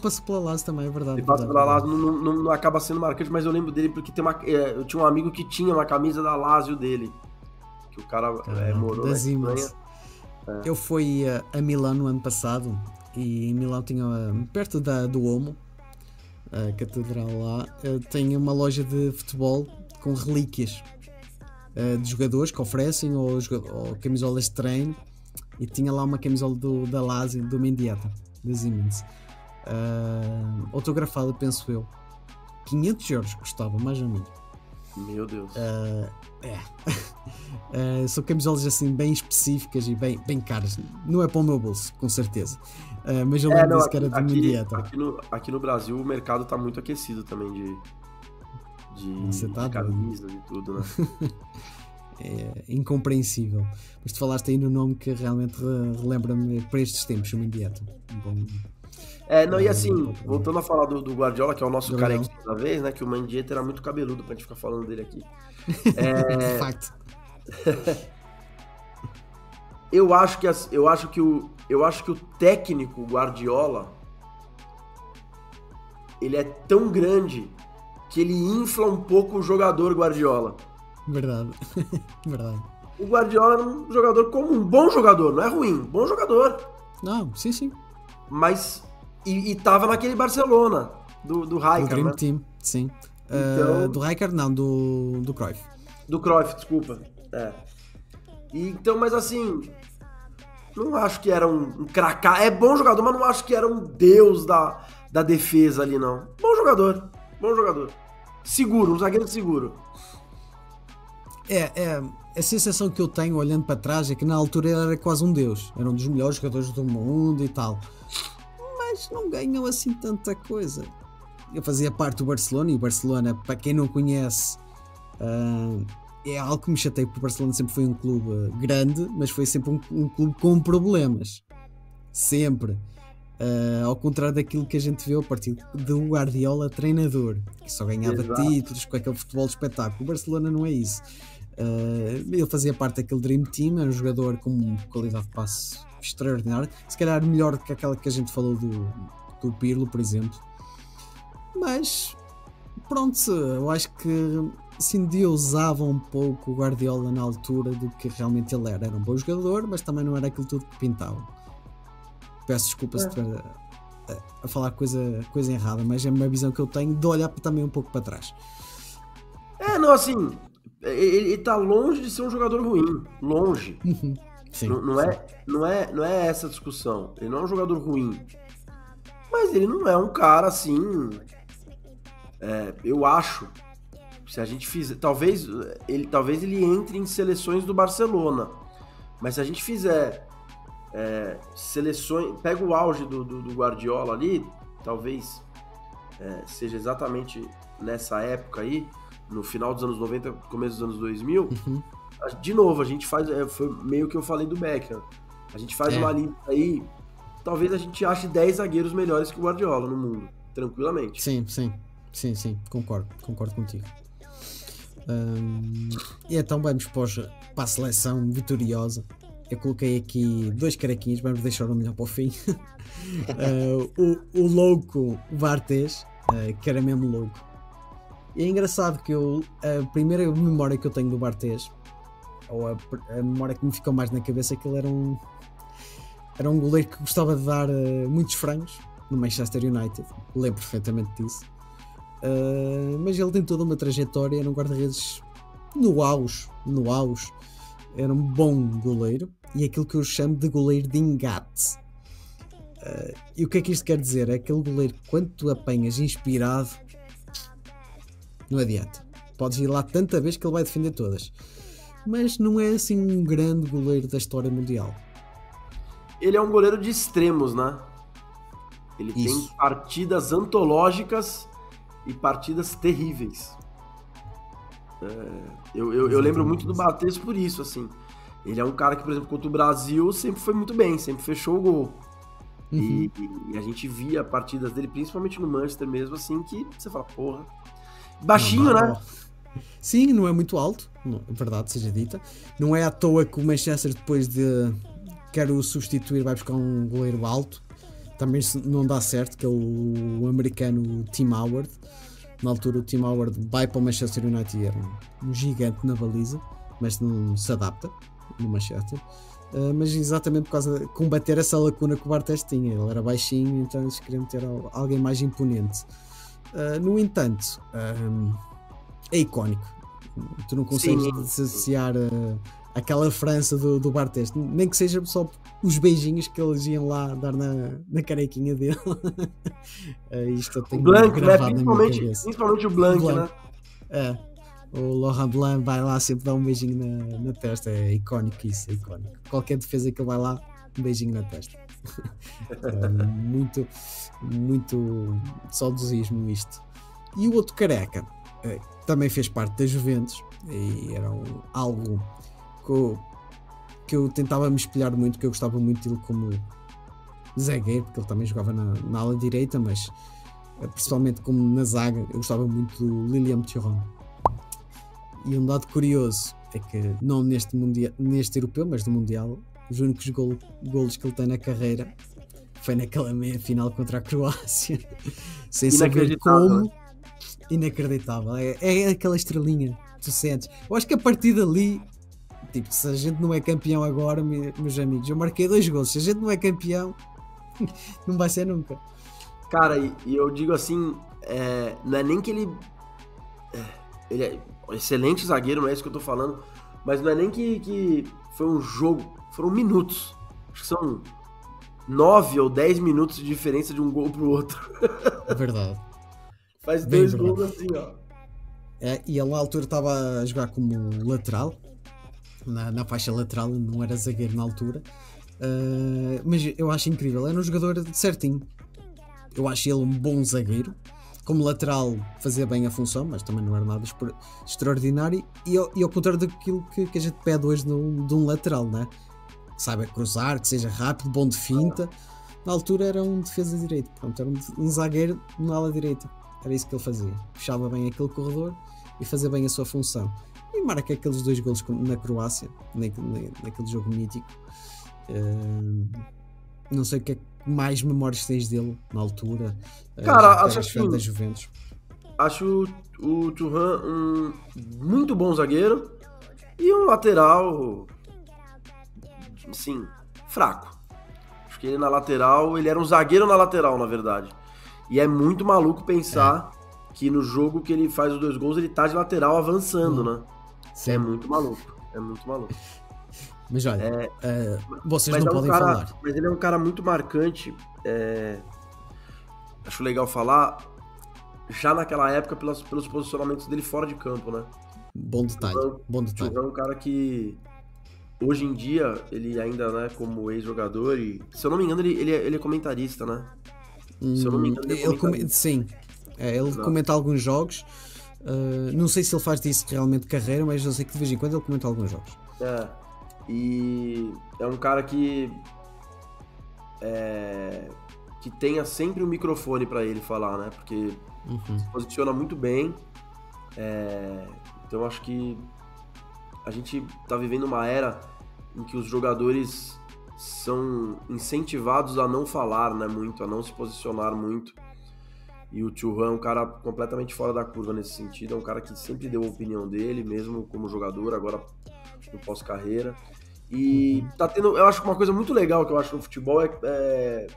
Passou pela Lazio também, é verdade. Ele passa pela Lazio, não acaba sendo marcante, mas eu lembro dele porque eu tinha um amigo que tinha uma camisa da Lazio dele. Que o cara morou na Espanha. Eu fui a Milão no ano passado e em Milão tinha perto do Omo, a catedral lá, tem uma loja de futebol com relíquias de jogadores que oferecem ou camisolas de treino, e tinha lá uma camisola da Lazio, do Mendieta, da Siemens, autografada, penso eu, 500 euros custava, mais ou menos. Meu Deus. São camisolas assim bem específicas e bem caras. Não é para o meu bolso, com certeza. Mas eu lembro desse que era de Mendieta. Aqui no Brasil o mercado está muito aquecido também de camisas e tudo, né? É incompreensível. Mas tu falaste aí no nome que realmente relembra-me para estes tempos, o Mendieta. E assim, voltando a falar do Guardiola, que é o nosso carequinho da vez, né? Que o Mendieta era muito cabeludo pra gente ficar falando dele aqui. De facto. Eu acho que o técnico Guardiola, ele é tão grande que ele infla um pouco o jogador Guardiola. Verdade. O Guardiola era um jogador comum, bom jogador, não é ruim, bom jogador. Não, sim. Mas e tava naquele Barcelona do Rijkaard, do Dream né? Team, sim. Então, do Rijkaard não, do Cruyff. Do Cruyff, desculpa. Então, mas assim, não acho que era um cracá. É bom jogador, mas não acho que era um deus da defesa ali, não. Bom jogador. Seguro, um zagueiro seguro. A sensação que eu tenho olhando para trás é que na altura ele era quase um deus. Era um dos melhores jogadores do mundo e tal. Mas não ganham assim tanta coisa. Eu fazia parte do Barcelona, e o Barcelona, para quem não conhece, é algo que me chateia, porque o Barcelona sempre foi um clube grande, mas foi sempre um clube com problemas. Sempre. Ao contrário daquilo que a gente vê a partir do Guardiola treinador, que só ganhava títulos com aquele futebol de espetáculo. O Barcelona não é isso. Ele fazia parte daquele Dream Team, era um jogador com qualidade de passe extraordinária, se calhar melhor do que aquela que a gente falou do Pirlo, por exemplo. Mas pronto, eu acho que se endeusava um pouco o Guardiola na altura do que realmente ele era. Era um bom jogador, mas também não era aquilo tudo que pintava. Peço desculpa se estiver a falar coisa errada, mas é uma visão que eu tenho de olhar também um pouco para trás. Não, assim, ele tá longe de ser um jogador ruim, longe. Sim, não é essa discussão. Ele não é um jogador ruim, mas ele não é um cara assim. Eu acho, se a gente fizer, talvez ele entre em seleções do Barcelona, mas se a gente fizer seleções, pega o auge do Guardiola ali, talvez seja exatamente nessa época aí, no final dos anos 90, começo dos anos 2000. De novo, a gente faz, foi meio que eu falei do Beckham, a gente faz uma lista aí, talvez a gente ache 10 zagueiros melhores que o Guardiola no mundo, tranquilamente. Sim, concordo contigo. E então vamos para a seleção vitoriosa. Eu coloquei aqui 2 carequinhos, vamos deixar o melhor para o fim. O louco Barthez, que era mesmo louco. E é engraçado que a primeira memória que eu tenho do Barthez, ou a memória que me ficou mais na cabeça, é que ele era um goleiro que gostava de dar muitos frangos no Manchester United. Lembro perfeitamente disso. Mas ele tem toda uma trajetória, era um guarda-redes no auge. Era um bom goleiro, e é aquilo que eu chamo de goleiro de engate. E o que é que isto quer dizer? É aquele goleiro que, quando tu apanhas inspirado, não adianta. Podes ir lá tanta vez que ele vai defender todas. Mas não é assim um grande goleiro da história mundial. ele é um goleiro de extremos, né? Ele Isso. tem partidas antológicas e partidas terríveis. Eu lembro muito do Barthez por isso, assim. Ele é um cara que, por exemplo, contra o Brasil sempre foi muito bem, sempre fechou o gol. E a gente via partidas dele, principalmente no Manchester mesmo, assim, que você fala, porra. Baixinho, né? Sim, não é muito alto, não, é verdade, seja dita. Não é à toa que o Manchester, depois de quer o substituir, vai buscar um goleiro alto. Também não dá certo, que é o americano Tim Howard. Na altura o Tim Howard vai para o Manchester United e era um gigante na baliza, mas não se adapta no Manchester. Mas exatamente por causa de combater essa lacuna que o Barthez tinha. Ele era baixinho, então eles queriam ter alguém mais imponente. No entanto, é icónico. Tu não consegues dissociar aquela França do Barthez, nem que seja só os beijinhos que eles iam lá dar na carequinha dele. Isto eu tenho Blanc, né? gravado na minha cabeça. Principalmente o Blanc, né? É. O Laurent Blanc vai lá sempre dar um beijinho na testa. É icónico isso, é icónico. Qualquer defesa que ele vai lá, um beijinho na testa. Muito saudosismo isto. E o outro careca também fez parte da Juventus e era algo que eu tentava me espelhar muito, que eu gostava muito dele como zagueiro, porque ele também jogava na ala direita, mas principalmente como na zaga, eu gostava muito do Lilian Thuram. E um dado curioso é que não neste europeu, mas no Mundial, os únicos golos que ele tem na carreira foi naquela meia final contra a Croácia, sem saber como. Inacreditável, é aquela estrelinha, tu sentes. Eu acho que a partir dali, tipo, se a gente não é campeão agora, meus amigos, eu marquei 2 gols, se a gente não é campeão, não vai ser nunca. Cara, e eu digo assim, não é nem que ele é um excelente zagueiro, não é isso que eu tô falando, mas não é nem que foi um jogo, foram minutos, acho que são 9 ou 10 minutos de diferença de um gol pro outro. É verdade. Faz 2 gols assim, ó. E ele na altura estava a jogar como lateral, na faixa lateral, não era zagueiro na altura, mas eu acho incrível, era um jogador certinho. Eu acho ele um bom zagueiro, como lateral fazia bem a função, mas também não era nada extraordinário, e ao contrário daquilo que a gente pede hoje de um lateral, né? Que saiba cruzar, que seja rápido, bom de finta. Na altura era um defesa direito, pronto, era um zagueiro na ala direita. Era isso que ele fazia. Fechava bem aquele corredor e fazia bem a sua função. E marca aqueles 2 golos na Croácia, naquele jogo mítico. Não sei o que é que mais memórias tens dele na altura. Cara, acho assim, da Juventus. Acho o Thuram um muito bom zagueiro e um lateral, assim, fraco. Acho que ele na lateral, ele era um zagueiro na lateral, na verdade. E é muito maluco pensar que no jogo que ele faz os 2 gols, ele tá de lateral avançando, né? Sim. É muito maluco. Mas olha, vocês não podem falar. Mas ele é um cara muito marcante. Acho legal falar, já naquela época, pelos posicionamentos dele fora de campo, né? Bom detalhe. O Thuram é um cara que, hoje em dia, ele ainda, né, como ex-jogador, e se eu não me engano, ele é comentarista, né? Se eu não me engano, sim, ele comenta alguns jogos. Não sei se ele faz disso realmente carreira, mas eu sei que de vez em quando ele comenta alguns jogos. E é um cara que tenha sempre um microfone para ele falar, né? Porque se posiciona muito bem. Então acho que a gente tá vivendo uma era em que os jogadores são incentivados a não falar, né, muito, a não se posicionar muito. E o Thuram é um cara completamente fora da curva nesse sentido, é um cara que sempre deu a opinião dele, mesmo como jogador, agora no pós-carreira. E tá tendo, eu acho que uma coisa muito legal que eu acho no futebol é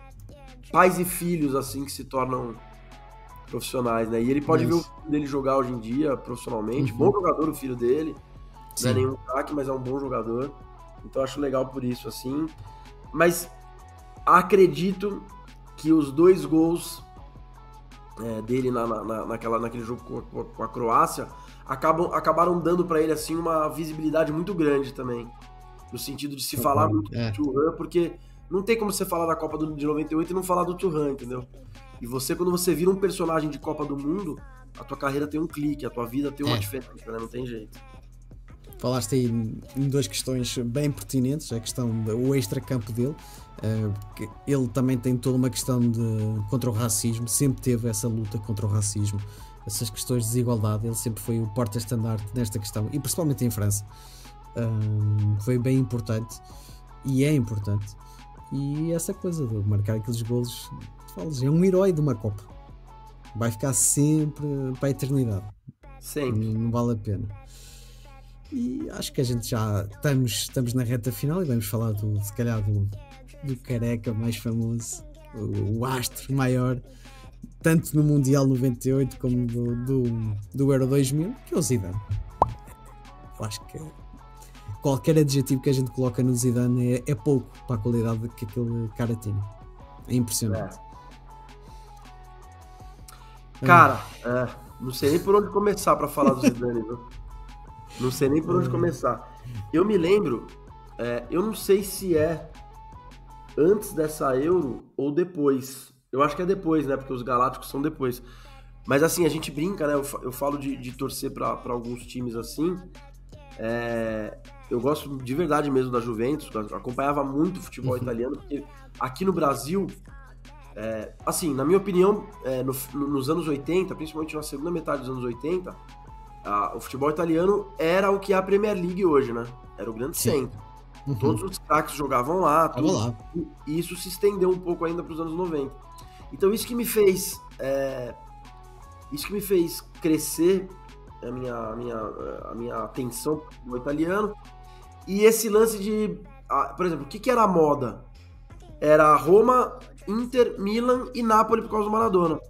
pais e filhos, assim, que se tornam profissionais, né? E ele pode ver o filho dele jogar hoje em dia profissionalmente, bom jogador o filho dele, não é nenhum craque, mas é um bom jogador. Então eu acho legal por isso, assim. Mas acredito que os 2 gols dele naquele jogo com a Croácia acabaram dando para ele assim uma visibilidade muito grande também, no sentido de se falar muito do Thuram, porque Não tem como você falar da Copa de 98 e não falar do Thuram, entendeu? E você, quando você vira um personagem de Copa do Mundo, a tua carreira tem um clique, a tua vida tem uma diferença, né? Não tem jeito. Falaste aí em duas questões bem pertinentes, a questão do extracampo dele, que ele também tem toda uma questão contra o racismo, sempre teve essa luta contra o racismo, essas questões de desigualdade, ele sempre foi o porta-estandarte nesta questão, e principalmente em França. Foi bem importante, e é importante, e essa coisa de marcar aqueles golos, é um herói de uma Copa, vai ficar sempre para a eternidade, sempre. Não vale a pena. E acho que a gente já estamos na reta final e vamos falar se calhar do careca mais famoso, o astro maior, tanto no Mundial 98 como do Euro 2000, que é o Zidane. Eu acho que qualquer adjetivo que a gente coloca no Zidane é pouco para a qualidade que aquele cara tinha. É impressionante. Cara, não sei nem por onde começar para falar do Zidane, viu? Não sei nem por onde começar. Eu me lembro, eu não sei se é antes dessa Euro ou depois. Eu acho que é depois, né? Porque os Galácticos são depois. Mas assim, a gente brinca, né? Eu falo de torcer para alguns times assim. Eu gosto de verdade mesmo da Juventus. Eu acompanhava muito o futebol italiano, porque aqui no Brasil, assim, na minha opinião, nos anos 80, principalmente na segunda metade dos anos 80, o futebol italiano era o que é a Premier League hoje, né? Era o grande centro. Todos os craques jogavam lá, tudo, e isso se estendeu um pouco ainda para os anos 90. Então isso que me fez crescer a minha atenção no italiano, e esse lance de, por exemplo, o que era a moda? Era Roma, Inter, Milan e Napoli por causa do Maradona.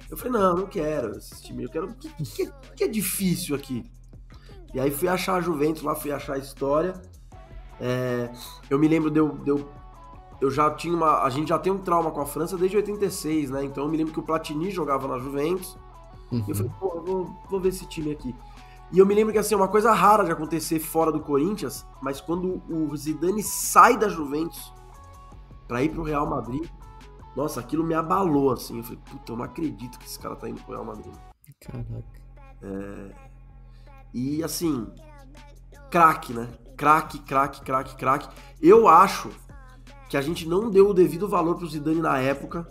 Eu falei, não quero esse time, eu quero o que é difícil aqui. E aí fui achar a Juventus lá, fui achar a história. Eu me lembro eu já tinha a gente já tem um trauma com a França desde 86, né? Então eu me lembro que o Platini jogava na Juventus. E eu falei, pô, eu vou ver esse time aqui. E eu me lembro que assim, uma coisa rara de acontecer fora do Corinthians, mas quando o Zidane sai da Juventus pra ir pro Real Madrid, nossa, aquilo me abalou, assim. Eu falei, puta, eu não acredito que esse cara tá indo pro Real Madrid. Caraca. E assim, craque, né? Craque. Eu acho que a gente não deu o devido valor pro Zidane na época.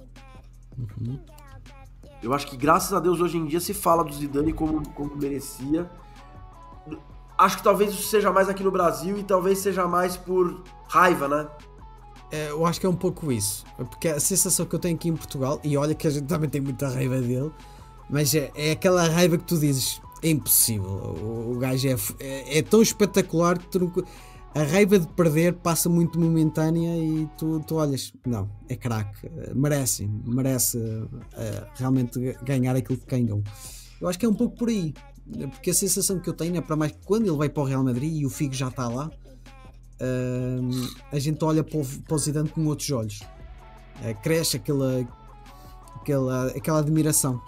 Eu acho que, graças a Deus, hoje em dia se fala do Zidane como merecia. Acho que talvez isso seja mais aqui no Brasil e talvez seja mais por raiva, né? Eu acho que é um pouco isso, porque a sensação que eu tenho aqui em Portugal, e olha que a gente também tem muita raiva dele, mas é aquela raiva que tu dizes, é impossível, o gajo é tão espetacular que a raiva de perder passa muito momentânea e tu olhas, não, é craque, merece realmente ganhar aquilo que ganhou. Eu acho que é um pouco por aí, porque a sensação que eu tenho é para mais que quando ele vai para o Real Madrid e o Figo já está lá, a gente olha para o Zidane com outros olhos, cresce aquela admiração,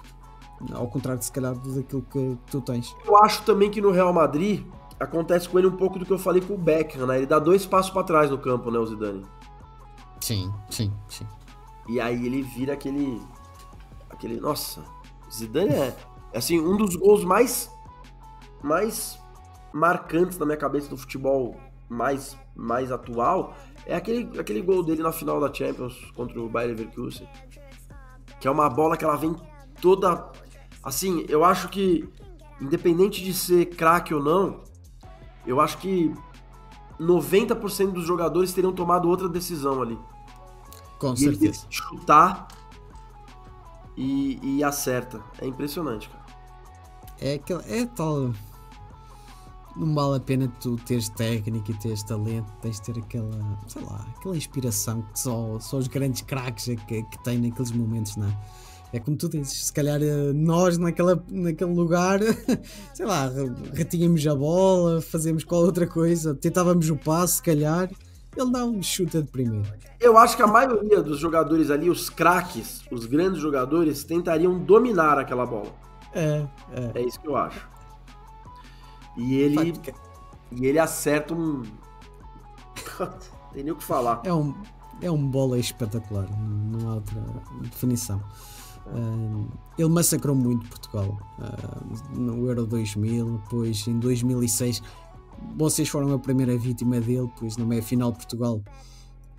ao contrário de se calhar daquilo que tu tens. Eu acho também que no Real Madrid acontece com ele um pouco do que eu falei com o Beckham, né? Ele dá 2 passos para trás no campo, né, o Zidane? Sim. E aí ele vira aquele nossa, Zidane é assim, um dos gols mais marcantes na minha cabeça do futebol mais atual é aquele gol dele na final da Champions contra o Bayer Leverkusen, que é uma bola que ela vem toda assim. Eu acho que, independente de ser craque ou não, eu acho que 90% dos jogadores teriam tomado outra decisão ali. Com e certeza. Ele chutar e acerta. É impressionante, cara. É tal. Não vale a pena tu teres técnica e teres talento, tens de ter aquela inspiração que só os grandes craques que têm naqueles momentos, não é? É como tu dizes, se calhar nós naquele lugar, sei lá, retínhamos a bola, fazíamos qual outra coisa, tentávamos o passe, se calhar, ele não chuta de primeiro. Eu acho que a maioria dos jogadores ali, os craques, os grandes jogadores, tentariam dominar aquela bola. É isso que eu acho. E ele acerta um... Tem nem o que falar. é um bola espetacular, não há outra definição. Ele massacrou muito Portugal no Euro 2000, depois em 2006 vocês foram a primeira vítima dele, pois na meia-final Portugal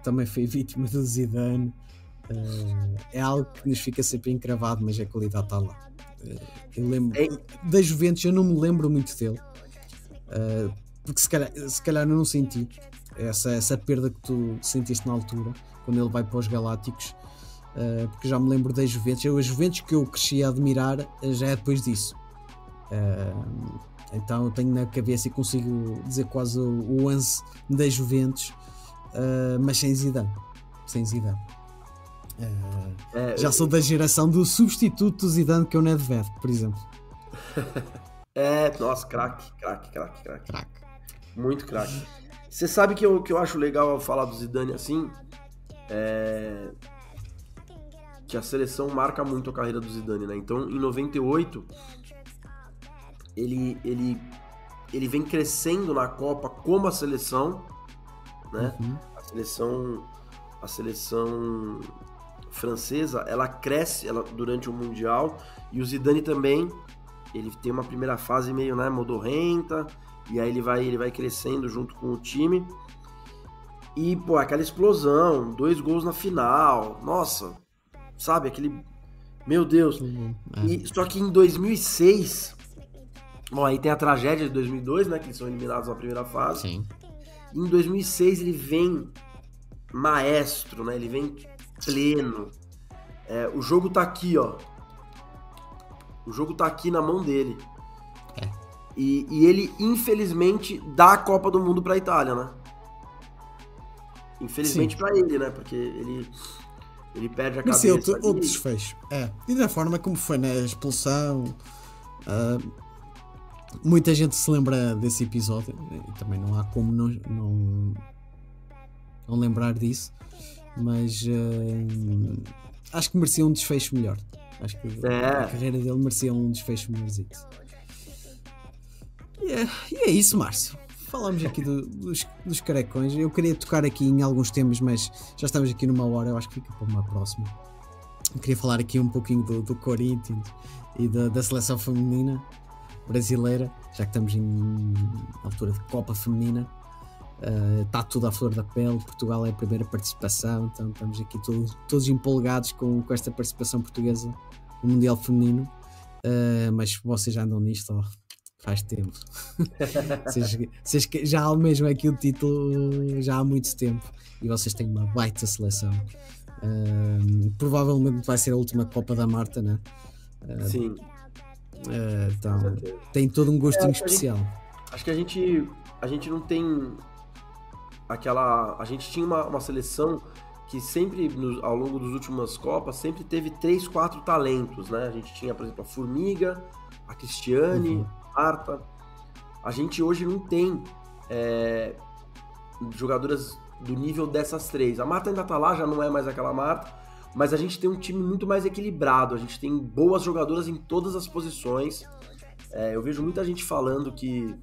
também foi vítima do Zidane. É algo que nos fica sempre encravado, mas a qualidade está lá. Eu lembro da Juventus, eu não me lembro muito dele, porque se calhar eu não senti essa perda que tu sentiste na altura, quando ele vai para os Galácticos, porque já me lembro da Juventus. A Juventus que eu cresci a admirar já é depois disso. Então eu tenho na cabeça e consigo dizer quase o 11 da Juventus, mas sem Zidane. Já sou da geração do substituto do Zidane, que é o Nedved, por exemplo. Nossa, craque. Muito craque. Você sabe que eu acho legal ao falar do Zidane assim, que a seleção marca muito a carreira do Zidane, né? Então, em 98, ele vem crescendo na Copa como a seleção, né? Uhum. A seleção francesa, ela cresce durante o Mundial, e o Zidane também, ele tem uma primeira fase meio, né, modorrenta, e aí ele vai crescendo junto com o time, e, pô, aquela explosão, 2 gols na final, nossa, sabe, aquele, meu Deus. Só que em 2006, bom, aí tem a tragédia de 2002, né, que eles são eliminados na primeira fase. Sim. Em 2006 ele vem maestro, né? Ele vem pleno. O jogo tá aqui, ó. O jogo tá aqui na mão dele. E ele, infelizmente, dá a Copa do Mundo pra Itália, né? Infelizmente pra ele, né? Porque ele perde a cabeça. Mas outro desfecho. E da forma como foi, né? A expulsão. Muita gente se lembra desse episódio, e também não há como não lembrar disso, mas acho que merecia um desfecho melhor. Acho que a carreira dele merecia um desfecho melhorzito. E é isso, Márcio. Falamos aqui dos carecões. Eu queria tocar aqui em alguns temas, mas já estamos aqui numa hora, eu acho que fica para uma próxima. Eu queria falar aqui um pouquinho do Corinthians e da seleção feminina brasileira, já que estamos em altura de Copa Feminina. Está tudo à flor da pele. Portugal é a primeira participação, então estamos aqui todos empolgados com esta participação portuguesa no Mundial Feminino, mas vocês já andam nisto faz tempo. vocês já almejam aqui o título já há muito tempo, e vocês têm uma baita seleção. Provavelmente vai ser a última Copa da Marta, né? Sim. Então tem todo um gostinho especial. Acho que a gente não tem aquela... A gente tinha uma seleção que sempre, ao longo das últimas Copas, sempre teve 3, 4 talentos, né? A gente tinha, por exemplo, a Formiga, a Cristiane, a Marta. A gente hoje não tem jogadoras do nível dessas 3. A Marta ainda tá lá, já não é mais aquela Marta, mas a gente tem um time muito mais equilibrado, a gente tem boas jogadoras em todas as posições. Eu vejo muita gente falando que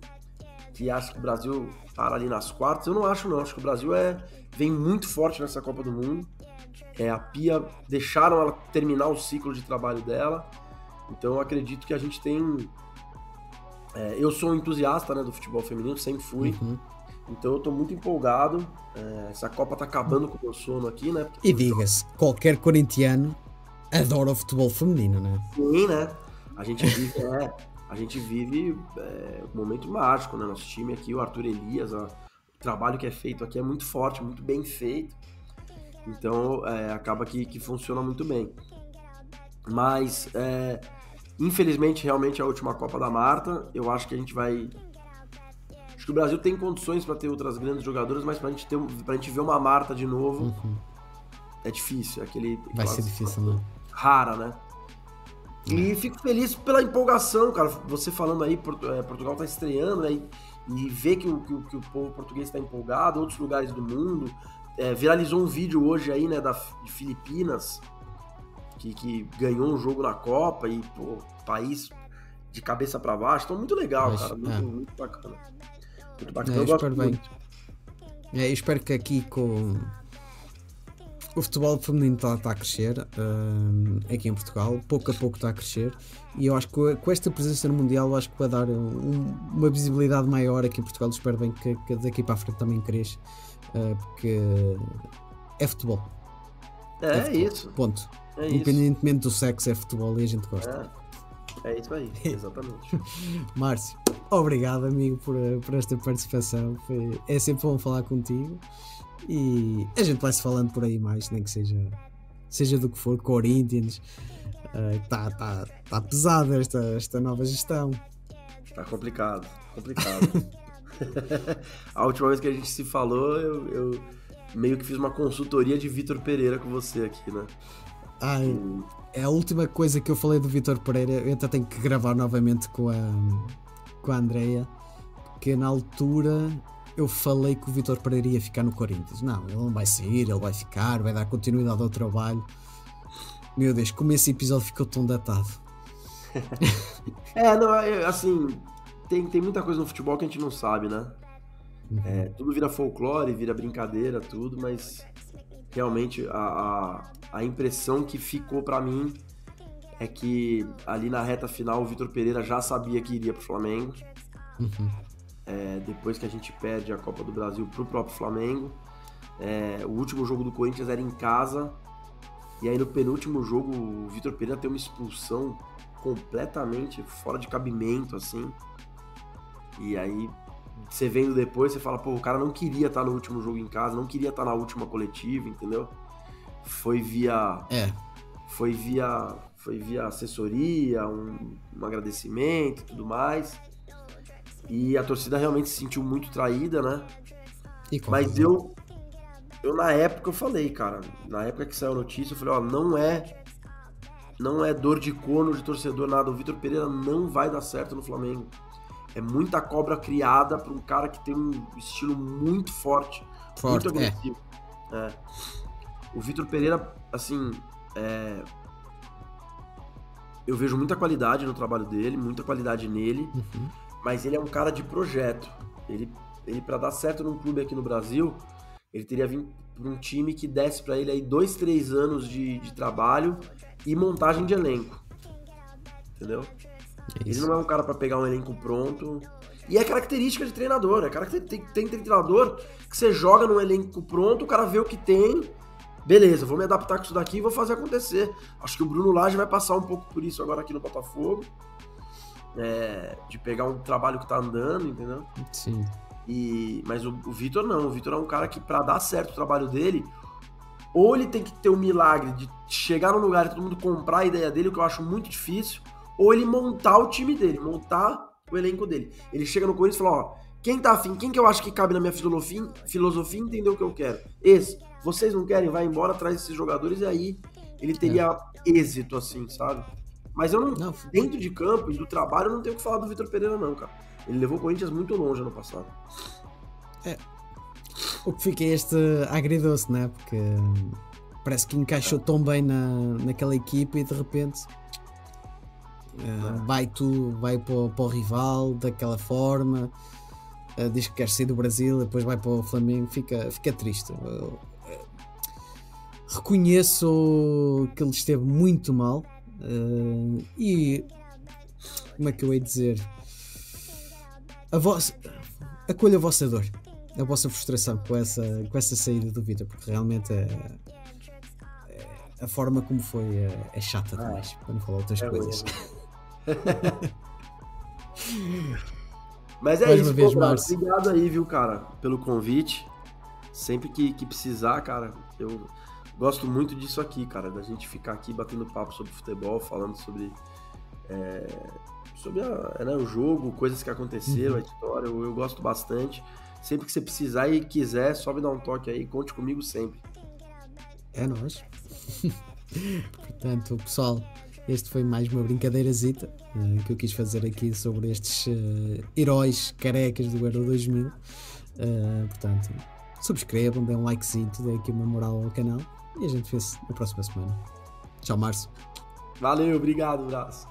acha que o Brasil para ali nas quartas. Eu não acho, não. Acho que o Brasil vem muito forte nessa Copa do Mundo. A Pia, deixaram ela terminar o ciclo de trabalho dela. Então eu acredito que a gente tem... eu sou um entusiasta, né, do futebol feminino, sempre fui. Então eu tô muito empolgado. Essa Copa tá acabando com o meu sono aqui, né? E diga-se, qualquer corintiano adora o futebol feminino, né? Sim, né? A gente vive um momento mágico, né? Nosso time aqui, o Arthur Elias, o trabalho que é feito aqui é muito forte, muito bem feito. Então acaba que funciona muito bem. Mas infelizmente, realmente é a última Copa da Marta. Eu acho que a gente vai... Acho que o Brasil tem condições para ter outras grandes jogadoras, mas pra gente ver uma Marta de novo, é difícil. Vai ser difícil, né? Rara, né? E fico feliz pela empolgação, cara. Você falando aí, Portugal tá estreando, né? E ver que o povo português está empolgado, outros lugares do mundo. Viralizou um vídeo hoje aí, né, de Filipinas, que ganhou um jogo na Copa e, pô, país de cabeça para baixo. Então, muito legal, cara. Muito bacana. Muito bacana. Eu espero bem. Eu espero que aqui o futebol feminino está a crescer aqui em Portugal, pouco a pouco está a crescer, e eu acho que com esta presença no Mundial, eu acho que vai dar uma visibilidade maior aqui em Portugal. Espero bem que daqui para a frente também cresça, porque é futebol. É futebol, isso. ponto. É Independentemente do sexo, é futebol e a gente gosta. É isso aí, exatamente. Márcio, obrigado, amigo, por esta participação. É sempre bom falar contigo. E a gente vai se falando por aí mais, nem que seja do que for, Corinthians. Tá pesada esta nova gestão. Tá complicado. A última vez que a gente se falou, eu meio que fiz uma consultoria de Vitor Pereira com você aqui, né? É a última coisa que eu falei do Vitor Pereira. Eu até tenho que gravar novamente com a Andreia, porque na altura eu falei que o Vitor Pereira ia ficar no Corinthians. Não, ele não vai sair, ele vai ficar, vai dar continuidade ao trabalho. Meu Deus, como esse episódio ficou tão datado. Assim, tem muita coisa no futebol que a gente não sabe, né? Tudo vira folclore, vira brincadeira, tudo, mas realmente a impressão que ficou pra mim é que ali na reta final o Vitor Pereira já sabia que iria pro Flamengo. Depois que a gente perde a Copa do Brasil pro próprio Flamengo. O último jogo do Corinthians era em casa, e aí no penúltimo jogo o Vitor Pereira tem uma expulsão completamente fora de cabimento, assim. E aí você vendo depois, você fala, pô, o cara não queria estar no último jogo em casa, não queria estar na última coletiva, entendeu? Foi via assessoria, um agradecimento e tudo mais. E a torcida realmente se sentiu muito traída, né? Mas eu na época eu falei, cara, na época que saiu a notícia, eu falei, ó, não é dor de corno de torcedor, nada, o Vitor Pereira não vai dar certo no Flamengo. É muita cobra criada para um cara que tem um estilo muito forte, muito agressivo. O Vitor Pereira, assim, eu vejo muita qualidade no trabalho dele, muita qualidade nele, mas ele é um cara de projeto. Ele para dar certo num clube aqui no Brasil, ele teria vindo para um time que desse para ele aí 2-3 anos de trabalho e montagem de elenco. Entendeu? Ele não é um cara para pegar um elenco pronto. E é característica de treinador. Tem treinador que você joga num elenco pronto, o cara vê o que tem. Beleza, vou me adaptar com isso daqui e vou fazer acontecer. Acho que o Bruno Lage vai passar um pouco por isso agora aqui no Botafogo. De pegar um trabalho que tá andando, entendeu? Sim. Mas o Vitor não. O Vitor é um cara que, para dar certo o trabalho dele, ou ele tem que ter o milagre de chegar num lugar e todo mundo comprar a ideia dele, o que eu acho muito difícil, ou ele montar o time dele, montar o elenco dele. Ele chega no Corinthians e fala, ó, quem tá afim, quem que eu acho que cabe na minha filosofia entendeu o que eu quero? Esse. Vocês não querem? Vai embora, traz esses jogadores, e aí ele teria êxito, assim, sabe? Mas eu não, dentro de campo e do trabalho, eu não tenho o que falar do Vitor Pereira, não, cara. Ele levou o Corinthians muito longe ano passado. O que fica é este agridoce, né? Porque parece que encaixou tão bem naquela equipa e de repente vai para o rival daquela forma, diz que quer sair do Brasil, depois vai para o Flamengo, fica triste. Reconheço que ele esteve muito mal, e como é que eu ia dizer? Acolho a vossa dor, a vossa frustração com essa saída do Vitor, porque realmente a forma como foi é chata demais, para não falar outras coisas. Mas Mais isso, uma vez, pô, Márcio. obrigado aí, viu, cara, pelo convite. Sempre que precisar, cara, eu gosto muito disso aqui, cara, da gente ficar aqui batendo papo sobre futebol, falando sobre o jogo, coisas que aconteceram, a história, eu gosto bastante. Sempre que você precisar e quiser, só me dá um toque aí, conte comigo sempre. É nóis. Portanto, pessoal, este foi mais uma brincadeirazita que eu quis fazer aqui sobre estes heróis carecas do Euro 2000. Portanto, subscrevam, deem um likezinho, deem aqui uma moral ao canal e a gente vê-se na próxima semana. Tchau, Márcio. Valeu, obrigado, abraço.